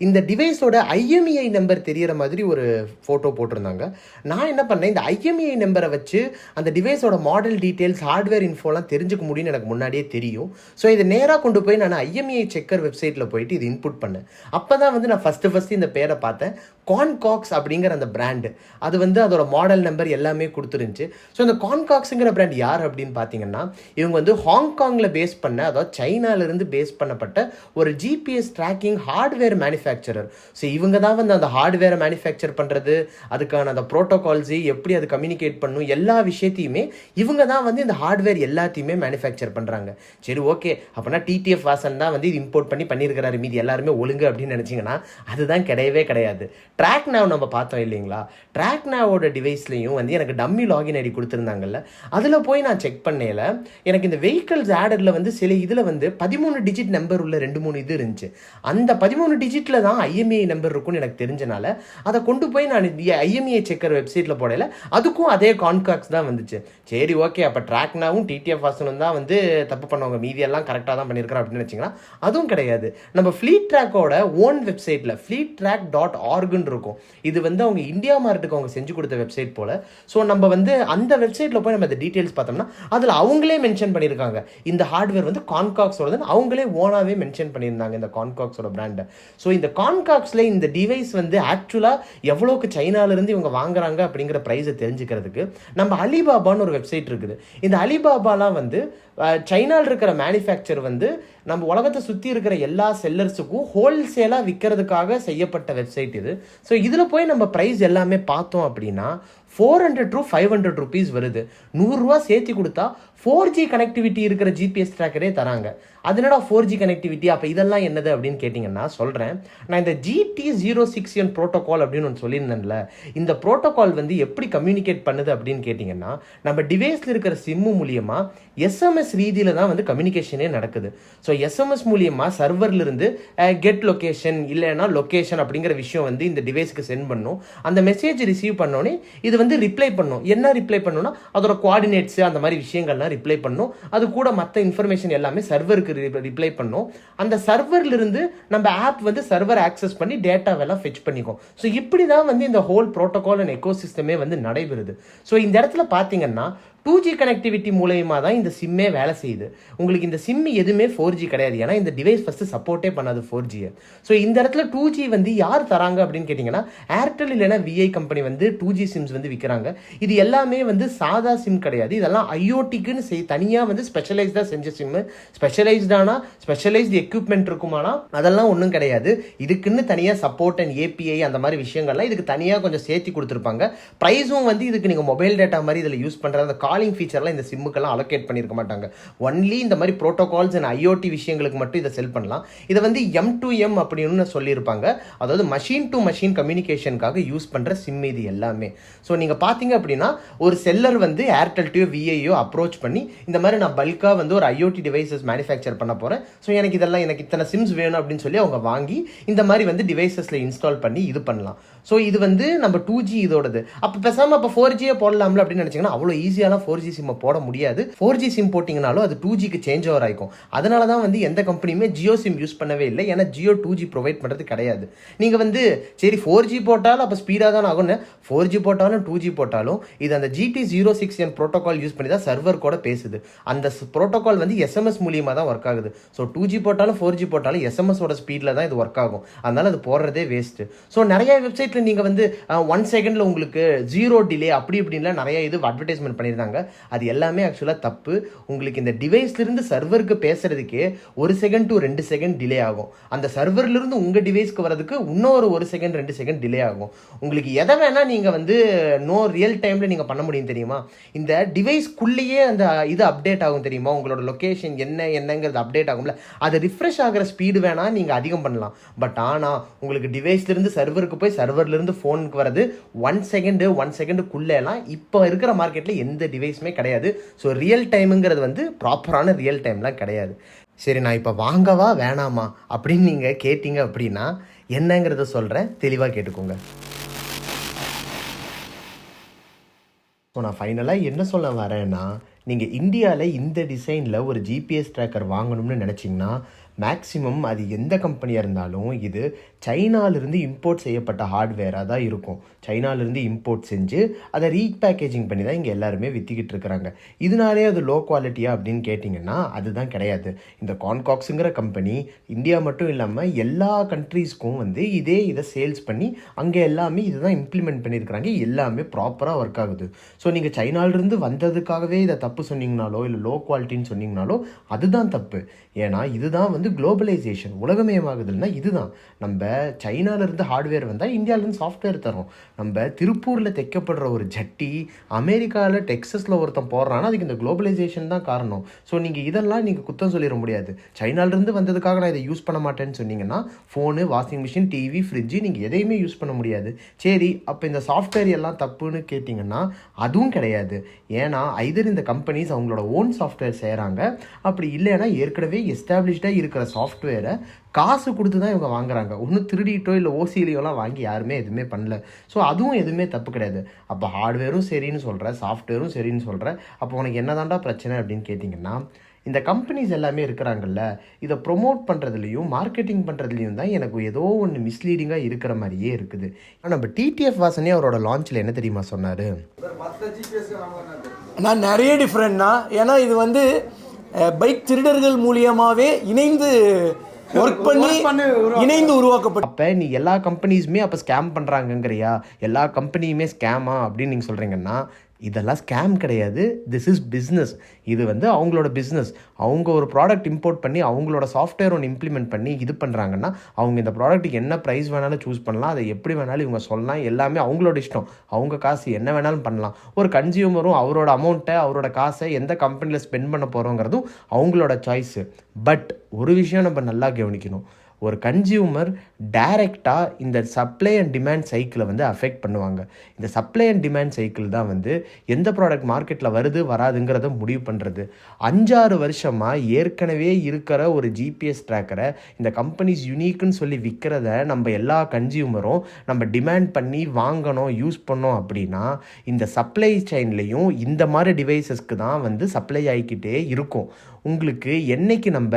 இந்த டிவைஸோட ஐஎம்இஐ நம்பர் தெரிகிற மாதிரி ஒரு ஃபோட்டோ போட்டிருந்தாங்க. நான் என்ன பண்ணேன், இந்த ஐஎம்இஐ நம்பரை வச்சு அந்த டிவைஸோட மாடல் டீட்டெயில்ஸ், ஹார்ட்வேர் இன்ஃபோலாம் தெரிஞ்சுக்க முடியும்னு எனக்கு முன்னாடியே தெரியும். ஸோ இதை நேராக கொண்டு போய் நான் ஐஎம்இஐ செக்கர் வெப்சைட்டில் போயிட்டு இது இன்புட் பண்ணேன். அப்போ தான் வந்து நான் ஃபஸ்ட்டு இந்த பேரை பார்த்தேன். கான்காக்ஸ் அப்படிங்கிற அந்த பிராண்டு, அது வந்து அதோட மாடல் நம்பர் எல்லாமே கொடுத்துருந்துச்சு. ஸோ இந்த கான்காக்ஸுங்கிற பிராண்ட் யார் அப்படின்னு பார்த்தீங்கன்னா, இவங்க வந்து ஹாங்காங்கில் பேஸ் பண்ண, அதாவது சைனாவிலேருந்து பேஸ் பண்ணப்பட்ட ஒரு GPS tracking hardware manufacturer. So இவங்க தான் வந்து அந்த ஹார்ட்வேரை மேனுஃபேக்சர் பண்ணுறது, அதுக்கான அந்த ப்ரோட்டோகால்ஸு எப்படி அது கம்யூனிகேட் பண்ணும், எல்லா விஷயத்தையுமே இவங்க தான் வந்து இந்த ஹார்ட்வேர் எல்லாத்தையுமே மேனுஃபேக்சர் பண்ணுறாங்க. சரி, ஓகே, அப்படின்னா டிடிஎஃப் வாசன் தான் வந்து இது இம்போர்ட் பண்ணியிருக்கிறாரு, மீதி எல்லாருமே ஒழுங்கு அப்படின்னு நினச்சிங்கன்னா அதுதான் கிடையவே கிடையாது. ட்ராக் நாவ் நம்ம பார்த்தோம் இல்லைங்களா, ட்ராக் நாவோட டிவைஸ்லையும் வந்து எனக்கு டம்மி லாகின் ஐடி கொடுத்துருந்தாங்கல்ல, அதில் போய் நான் செக் பண்ணல, எனக்கு இந்த வெஹிக்கல்ஸ் ஆடரில் வந்து சில இதில் வந்து 13 டிஜிட் நம்பர் உள்ள 2-3 இது இருந்துச்சு. அந்த 13 டிஜிட்டில் தான் ஐஎம்இஐ நம்பர் இருக்கும்னு எனக்கு தெரிஞ்சனால அதை கொண்டு போய் நான் ஐஎம்இஐ செக்கர் வெப்சைட்டில் போடல, அதுக்கும் அதே கான்காக்ஸ் தான் வந்துச்சு. சரி, ஓகே, அப்போ ட்ராக் நாவும் டிடிஎஃப் வாசனும் தான் வந்து தப்பு பண்ணுவாங்க, மீதியெல்லாம் கரெக்டாக தான் பண்ணியிருக்கிறோம் அப்படின்னு வச்சிங்கன்னா அதுவும் கிடையாது. நம்ம ஃப்ளீட் ட்ராக்கோட ஓன் வெப்சைட்டில் fleettrack.org இருக்கும். இது வந்து அவங்க இந்தியா மார்ட்டுக்கு அவங்க செஞ்சு கொடுத்த வெப்சைட் போல. ஸோ நம்ம வந்து அந்த வெப்சைட்டில் போய் நம்ம இந்த டீட்டெயில்ஸ் பார்த்தோம்னா அதில் அவங்களே மென்ஷன் பண்ணியிருக்காங்க இந்த ஹார்ட்வேர் வந்து கான்காக்ஸோடதுன்னு. அவங்களே ஓனாகவே மென்ஷன் பண்ணியிருந்தாங்க இந்த கான்காக்ஸோட பிராண்டை. ஸோ இந்த கான்காக்ஸில் இந்த டிவைஸ் வந்து ஆக்சுவலாக எவ்வளோக்கு சைனாலேருந்து இவங்க வாங்குறாங்க அப்படிங்கிற ப்ரைஸை தெரிஞ்சுக்கிறதுக்கு நம்ம அலிபாபான்னு ஒரு வெப்சைட் இருக்குது. இந்த அலிபாபாலாம் வந்து சைனாவில் இருக்கிற மேனுஃபேக்சர் வந்து நம்ம உலகத்தை சுற்றி இருக்கிற எல்லா செல்லர்ஸுக்கும் ஹோல்சேலாக விற்கிறதுக்காக செய்யப்பட்ட வெப்சைட் இது. ஸோ இதில் போய் நம்ம ப்ரைஸ் எல்லாமே பார்த்தோம் அப்படின்னா 400 to 500 rupees வருது. 100 ரூபா சேர்த்து கொடுத்தா 4G கனெக்டிவிட்டி இருக்கிற ஜிபிஎஸ் ட்ராக்கரே தராங்க. அதனடா 4G கனெக்டிவிட்டி, அப்போ இதெல்லாம் என்னது அப்படின்னு கேட்டிங்கன்னா சொல்கிறேன். நான் இந்த GT06N ப்ரோட்டோகால் அப்படின்னு ஒன்று சொல்லியிருந்தேன்ல, இந்த ப்ரோட்டோகால் வந்து எப்படி கம்யூனிகேட் பண்ணுது அப்படின்னு கேட்டிங்கன்னா, நம்ம டிவைஸில் இருக்கிற சிம்மு மூலியமாக எஸ்எம்எஸ் ரீதியில் தான் வந்து கம்யூனிகேஷனே நடக்குது. ஸோ எஸ்எம்எஸ் மூலியமாக சர்வர்லேருந்து கெட் லொக்கேஷன் இல்லைன்னா லொக்கேஷன் அப்படிங்கிற விஷயம் வந்து இந்த டிவைஸ்க்கு சென்ட் பண்ணும். அந்த மெசேஜ் ரிசீவ் பண்ணோன்னே இது வந்து ரிப்ளை பண்ணும். என்ன ரிப்ளை பண்ணுன்னா அதோட கோஆர்டினேட்ஸ் அந்த மாதிரி விஷயங்கள்லாம் ரிப்ளை பண்ணும். அது கூட மற்ற இன்ஃபர்மேஷன் எல்லாமே சர்வருக்கு ரிப்ளை பண்ணும். அந்த சர்வர்லேருந்து நம்ம ஆப் வந்து சர்வர் ஆக்சஸ் பண்ணி டேட்டாவெல்லாம் ஃபெச் பண்ணிக்கும். ஸோ இப்படி தான் வந்து இந்த ஹோல் ப்ரோட்டோகால் அண்ட் எக்கோசிஸ்டமே வந்து நடைபெறுது. ஸோ இந்த இடத்துல பார்த்தீங்கன்னா 2G கனெக்டிவிட்டி மூலயமா தான் இந்த சிம்மே வேலை செய்யுது. உங்களுக்கு இந்த சிம் எதுவுமே 4G கிடையாது, ஏன்னா இந்த டிவைஸ் ஃபஸ்ட்டு சப்போர்ட்டே பண்ணாது 4G. ஸோ இந்த இடத்துல 2G வந்து யார் தராங்க அப்படின்னு கேட்டிங்கன்னா, ஏர்டெல் இல்லைனா விஐ கம்பெனி வந்து 2G சிம்ஸ் வந்து விற்கிறாங்க. இது எல்லாமே வந்து சாதா சிம் கிடையாது, இதெல்லாம் ஐஓடிக்குன்னு தனியாக வந்து ஸ்பெஷலைஸ்டாக செஞ்ச சிம்மு. ஸ்பெஷலைஸ்டு எக்யூப்மெண்ட் இருக்குமானா அதெல்லாம் ஒன்றும் கிடையாது. இதுக்குன்னு தனியாக சப்போர்ட் அண்ட் ஏபிஐ அந்த மாதிரி விஷயங்கள்லாம் இதுக்கு தனியாக கொஞ்சம் சேர்த்து கொடுத்துருப்பாங்க. ப்ரைஸும் வந்து இதுக்கு நீங்கள் மொபைல் டேட்டா மாதிரி இதில் யூஸ் பண்ணுற அந்த காலிங் ஃபீச்சர்லாம் இந்த சிம்முக்கெல்லாம் அலோகேட் பண்ணியிருக்க மாட்டாங்க. ஒன்லி இந்த மாதிரி ப்ரோட்டோகால்ஸ் அண்ட் ஐஓடி விஷயங்களுக்கு மட்டும் இதை செல் பண்ணலாம். இதை வந்து M2M அப்படின்னு சொல்லியிருப்பாங்க, அதாவது மஷின் டு மஷின் கம்யூனிகேஷனுக்காக யூஸ் பண்ணுற சிம் இது எல்லாமே. ஸோ நீங்கள் பார்த்தீங்க அப்படின்னா ஒரு செல்லர் வந்து ஏர்டெல்டையோ விஐயோ அப்ரோச் பண்ணி இந்த மாதிரி நான் பல்காக வந்து ஒரு ஐஓடி டிவைசஸ் மேனுஃபேக்சர் பண்ண போகிறேன், ஸோ எனக்கு இத்தனை சிம்ஸ் வேணும் அப்படின்னு சொல்லி அவங்க வாங்கி இந்த மாதிரி வந்து டிவைசஸில் இன்ஸ்டால் பண்ணி இது பண்ணலாம். ஸோ இது வந்து நம்ம 2G இதோடது. அப்போ பேசாமல் அப்போ 4Gயே போடலாம்ல அப்படின்னு நினச்சிங்கன்னா அவ்வளோ ஈஸியாலாம் 4G சிம்மை போட முடியாது. 4G சிம் போட்டிங்கனாலும் அது 2Gக்கு சேஞ்ச் ஓவர் ஆகிக்கும். அதனால தான் வந்து எந்த கம்பெனியுமே ஜியோ சிம் யூஸ் பண்ணவே இல்லை. ஏன்னா ஜியோ 2G ப்ரொவைட் பண்ணுறது கிடையாது. நீங்கள் வந்து சரி 4G போட்டாலும் அப்போ ஸ்பீடாக தான் ஆகும்னு 4G போட்டாலும் 2G போட்டாலும் இது அந்த GT06N ப்ரோட்டோகால் யூஸ் பண்ணி தான் சர்வர் கூட பேசுது. அந்த ப்ரோட்டோகால் வந்து SMS மூலியமாக தான் ஒர்க் ஆகுது. ஸோ 2G போட்டாலும் 4G போட்டாலும் SMSோட ஸ்பீடில் தான் இது ஒர்க் ஆகும். அதனால அது போடுறதே வேஸ்ட்டு. ஸோ நிறைய வெப்சைட்டில் நீங்கள் வந்து 1 செகண்டில் உங்களுக்கு 0 டிலே அப்படி இப்படின்லாம் நிறைய இது அட்வர்டைஸ்மெண்ட் பண்ணியிருந்தாங்க. அது எல்லாமே ஆக்சுவலாக தப்பு. உங்களுக்கு இந்த டிவைஸ்லேருந்து சர்வருக்கு பேசுறதுக்கே 1 செகண்ட் to 2 செகண்ட் டிலே ஆகும். அந்த சர்வர்லேருந்து உங்கள் டிவைஸ்க்கு வரதுக்கு இன்னொரு 1 செகண்ட் 2 செகண்ட் டிலே ஆகும். உங்களுக்கு எதை வேணால் நீங்கள் வந்து ரியல் டைமில் நீங்கள் பண்ண முடியும் தெரியுமா? இந்த டிவைஸ்க்குள்ளேயே அந்த இது அப்டேட் ஆகும் தெரியுமா? உங்களோட லொக்கேஷன் என்னங்கிறது அப்டேட் ஆகும்ல, அது ரிஃப்ரெஷ் ஆகிற ஸ்பீடு வேணால் நீங்கள் அதிகம் பண்ணலாம். பட் ஆனால் உங்களுக்கு டிவைஸ்லேருந்து சர்வருக்கு போய் சர்வர்லேருந்து ஃபோனுக்கு வரது 1 செகண்டுக்குள்ளேலாம் இப்போ இருக்கிற மார்க்கெட்டில் எந்த டிவைஸுமே கிடையாது. ஸோ ரியல் டைமுங்கிறது வந்து ப்ராப்பரான ரியல் டைம்லாம் கிடையாது. சரி, நான் இப்போ வாங்கவா வேணாமா அப்படின்னு நீங்கள் கேட்டிங்க அப்படின்னா என்னங்கிறத சொல்கிறேன், தெளிவாக கேட்டுக்கோங்க. ஸோ நான் ஃபைனலாக என்ன சொல்ல வரேன்னா, நீங்கள் இந்தியாவில் இந்த டிசைனில் ஒரு ஜிபிஎஸ் ட்ராக்கர் வாங்கணும்னு நினச்சிங்கன்னா மேக்ஸிமம் அது எந்த கம்பெனியாக இருந்தாலும் இது சைனாலிருந்து இம்போர்ட் செய்யப்பட்ட ஹார்ட்வேராக தான் இருக்கும். சைனாலிருந்து இம்போர்ட் செஞ்சு அதை ரீபேக்கேஜிங் பண்ணி தான் இங்கே எல்லாருமே விற்றிக்கிட்டு இருக்கிறாங்க. இதனாலே அது லோ குவாலிட்டியா அப்படின்னு கேட்டிங்கன்னா அதுதான் கிடையாது. இந்த கான்காக்ஸுங்கிற கம்பெனி இந்தியா மட்டும் இல்லாமல் எல்லா கண்ட்ரீஸ்க்கும் வந்து இதை சேல்ஸ் பண்ணி அங்கே எல்லாமே இதுதான் இம்ப்ளிமெண்ட் பண்ணியிருக்கிறாங்க. எல்லாமே ப்ராப்பராக ஒர்க் ஆகுது. ஸோ நீங்கள் சைனாலிருந்து வந்ததுக்காகவே இதை தப்பு சொன்னீங்கனாலோ இல்லை லோ குவாலிட்டின்னு சொன்னீங்கனாலோ அதுதான் தப்பு. ஏன்னா இதுதான் வந்து குளோபலைசேஷன், உலகமயமாகுதுன்னா இதுதான். நம்ம சைனாலேருந்து ஹார்ட்வேர் வந்தால் இந்தியாவிலேருந்து சாஃப்ட்வேர் தரோம். நம்ம திருப்பூரில் தைக்கப்படுற ஒரு ஜட்டி அமெரிக்காவில் டெக்ஸஸில் ஒருத்தன் போடுறான்னா அதுக்கு இந்த குளோபலைசேஷன் தான் காரணம். ஸோ நீங்கள் இதெல்லாம் நீங்கள் குத்தம் சொல்லிட முடியாது. சைனாலிருந்து வந்ததுக்காக நான் இதை யூஸ் பண்ண மாட்டேன்னு சொன்னீங்கன்னா phone, washing machine, TV, fridge நீங்கள் எதையுமே யூஸ் பண்ண முடியாது. சரி, அப்போ இந்த சாஃப்ட்வேர் எல்லாம் தப்புன்னு கேட்டிங்கன்னா அதுவும் கிடையாது. ஏன்னா ஐதர் இந்த கம்பெனிஸ் அவங்களோட ஓன் சாஃப்ட்வேர் செய்கிறாங்க, அப்படி இல்லைன்னா ஏற்கனவே எஸ்டாப்ளிஷ்டாக இருக்கிற சாஃப்ட்வேரை காசு கொடுத்து தான் இவங்க வாங்குறாங்க. ஒன்றும் திருடிட்டோ இல்லை ஓசிலியோலாம் வாங்கி யாருமே எதுவுமே பண்ணல. ஸோ அதுவும் எதுவுமே தப்பு கிடையாது. அப்போ ஹார்ட்வேரும் சரின்னு சொல்கிற, சாஃப்ட்வேரும் சரின்னு சொல்கிற, அப்போ உனக்கு என்ன தாண்டா பிரச்சனை அப்படின்னு கேட்டிங்கன்னா இந்த கம்பெனிஸ் எல்லாமே இருக்கிறாங்கல்ல, இதை ப்ரொமோட் பண்ணுறதுலையும் மார்க்கெட்டிங் பண்ணுறதுலையும் தான் எனக்கு ஏதோ ஒன்று மிஸ்லீடிங்காக இருக்கிற மாதிரியே இருக்குது. ஆனால் நம்ம டிடிஎஃப் வாசனே அவரோட லான்ச்சில் என்ன தெரியுமா சொன்னார்? நான் நிறைய டிஃப்ரெண்ட்னா, ஏன்னா இது வந்து பைக் திருடர்கள் மூலியமாகவே இணைந்து ஒர்க் பண்ணி இணைந்து உருவாக்கப்பட்ட. அப்போ நீ எல்லா கம்பெனிஸுமே அப்போ ஸ்கேம் பண்ணுறாங்கங்கிறியா? எல்லா கம்பெனியுமே ஸ்கேமா அப்படின்னு நீங்கள் சொல்கிறீங்கன்னா இதெல்லாம் ஸ்கேம் கிடையாது. This is business. இது வந்து அவங்களோட பிஸ்னஸ். அவங்க ஒரு ப்ராடக்ட் இம்போர்ட் பண்ணி அவங்களோட சாஃப்ட்வேர் ஒன்று இம்ப்ளிமெண்ட் பண்ணி இது பண்ணுறாங்கன்னா அவங்க இந்த ப்ராடக்ட்டுக்கு என்ன ப்ரைஸ் வேணாலும் சூஸ் பண்ணலாம், அதை எப்படி வேணாலும் இவங்க சொல்லலாம். எல்லாமே அவங்களோட இஷ்டம். அவங்க காசு என்ன வேணாலும் பண்ணலாம். ஒரு கன்சியூமரும் அவரோட அமௌண்ட்டை, அவரோட காசை எந்த கம்பெனியில் ஸ்பெண்ட் பண்ண போகிறோங்கிறதும் அவங்களோட சாய்ஸு. பட் ஒரு விஷயம் நம்ம நல்லா கவனிக்கணும். ஒரு கன்சியூமர் டைரெக்டாக இந்த சப்ளை அண்ட் டிமாண்ட் சைக்கிளை வந்து அஃபெக்ட் பண்ணுவாங்க. இந்த சப்ளை அண்ட் டிமாண்ட் சைக்கிள் தான் வந்து எந்த ப்ராடக்ட் மார்க்கெட்டில் வருது வராதுங்கிறத முடிவு பண்ணுறது. 5-6 வருஷமாக ஏற்கனவே இருக்கிற ஒரு ஜிபிஎஸ் ட்ராக்கரை இந்த கம்பெனிஸ் யூனிக்குன்னு சொல்லி விற்கிறத நம்ம எல்லா கன்சியூமரும் நம்ம டிமாண்ட் பண்ணி வாங்கணும், யூஸ் பண்ணோம் அப்படின்னா இந்த சப்ளை செயின்லேயும் இந்த மாதிரி டிவைசஸ்க்கு தான் வந்து சப்ளை ஆகிக்கிட்டே இருக்கும். உங்களுக்கு என்னைக்கு நம்ம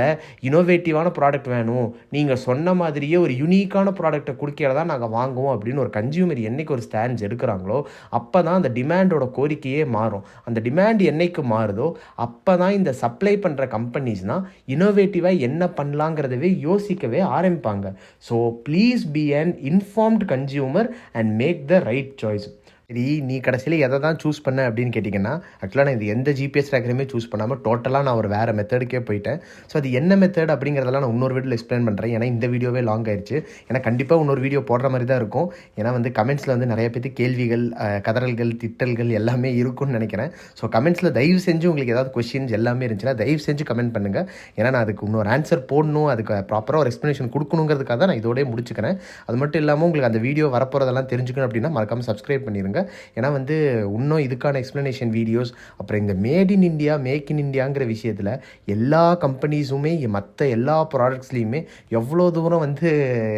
இனோவேட்டிவான ப்ராடக்ட் வேணும், நீங்கள் சொன்ன மாதிரியே ஒரு யூனிக்கான ப்ராடக்டை கொடுக்கிறதா நாங்கள் வாங்குவோம் அப்படின்னு ஒரு கன்சியூமர் என்னைக்கு ஒரு ஸ்டாண்ட்ஸ் எடுக்கிறாங்களோ அப்போ தான் அந்த டிமாண்டோட கோரிக்கையே மாறும். அந்த டிமாண்ட் என்னைக்கு மாறுதோ அப்போ தான் இந்த சப்ளை பண்ணுற கம்பெனிஸ்னால் இனோவேட்டிவாக என்ன பண்ணலாங்கிறதவே யோசிக்கவே ஆரம்பிப்பாங்க. So please be an informed consumer and make the right choice. சரி, நீ கடைசியில் எதை தான் சூஸ் பண்ண அப்படின்னு கேட்டிங்கன்னா ஆக்சுவலாக நான் இது எந்த ஜிபிஎஸ் ட்ராக்கரையுமே சூஸ் பண்ணாமல் டோட்டலாக நான் ஒரு வேறு மெத்தடுக்கே போயிட்டேன். ஸோ அது என்ன மெத்தட் அப்படிங்கிறதெல்லாம் நான் இன்னொரு வீடியோவில் எக்ஸ்பிளைன் பண்ணுறேன். ஏன்னா இந்த வீடியோவே லாங் ஆயிடுச்சு. ஏன்னா கண்டிப்பாக இன்னொரு வீடியோ போடுற மாதிரி தான் இருக்கும். ஏன்னா வந்து கமெண்ட்ஸில் வந்து நிறைய பேருக்கு கேள்விகள், கதறல்கள், திட்டல்கள் எல்லாமே இருக்கும்னு நினைக்கிறேன். ஸோ கமெண்ட்ஸில் தயவு செஞ்சு உங்களுக்கு ஏதாவது கொஸ்டின்ஸ் எல்லாமே இருந்துச்சுன்னா தயவு செஞ்சு கமெண்ட் பண்ணுங்கள். ஏன்னா நான் அதுக்கு இன்னொரு ஆன்சர் போடணும், அதுக்கு ப்ராப்பராக ஒரு எக்ஸ்ப்ளனேஷன் கொடுக்கணுங்கிறதுக்காக தான் நான் இதோடய முடிச்சுக்கிறேன். அது மட்டும் இல்லாமல் உங்களுக்கு அந்த வீடியோ வரப்போகிறதெல்லாம் தெரிஞ்சுக்கணும் அப்படின்னா மறக்காமல் சப்ஸ்கிரைப் பண்ணிடுங்க. பண்ணுங்கள். ஏன்னா வந்து இன்னும் இதுக்கான எக்ஸ்ப்ளனேஷன் வீடியோஸ், அப்புறம் இந்த made in India make in இந்தியாங்கிற விஷயத்தில் எல்லா கம்பெனிஸுமே மற்ற எல்லா ப்ராடக்ட்ஸ்லேயுமே எவ்வளோ தூரம் வந்து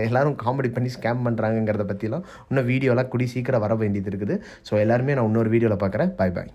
எல்லோரும் காமெடி பண்ணி ஸ்கேம் பண்ணுறாங்கங்கிறத பற்றிலாம் இன்னும் வீடியோலாம் கூடி சீக்கிரம் வர வேண்டியது இருக்குது. ஸோ எல்லாருமே நான் இன்னொரு வீடியோவில் பார்க்குறேன். பாய் பாய்.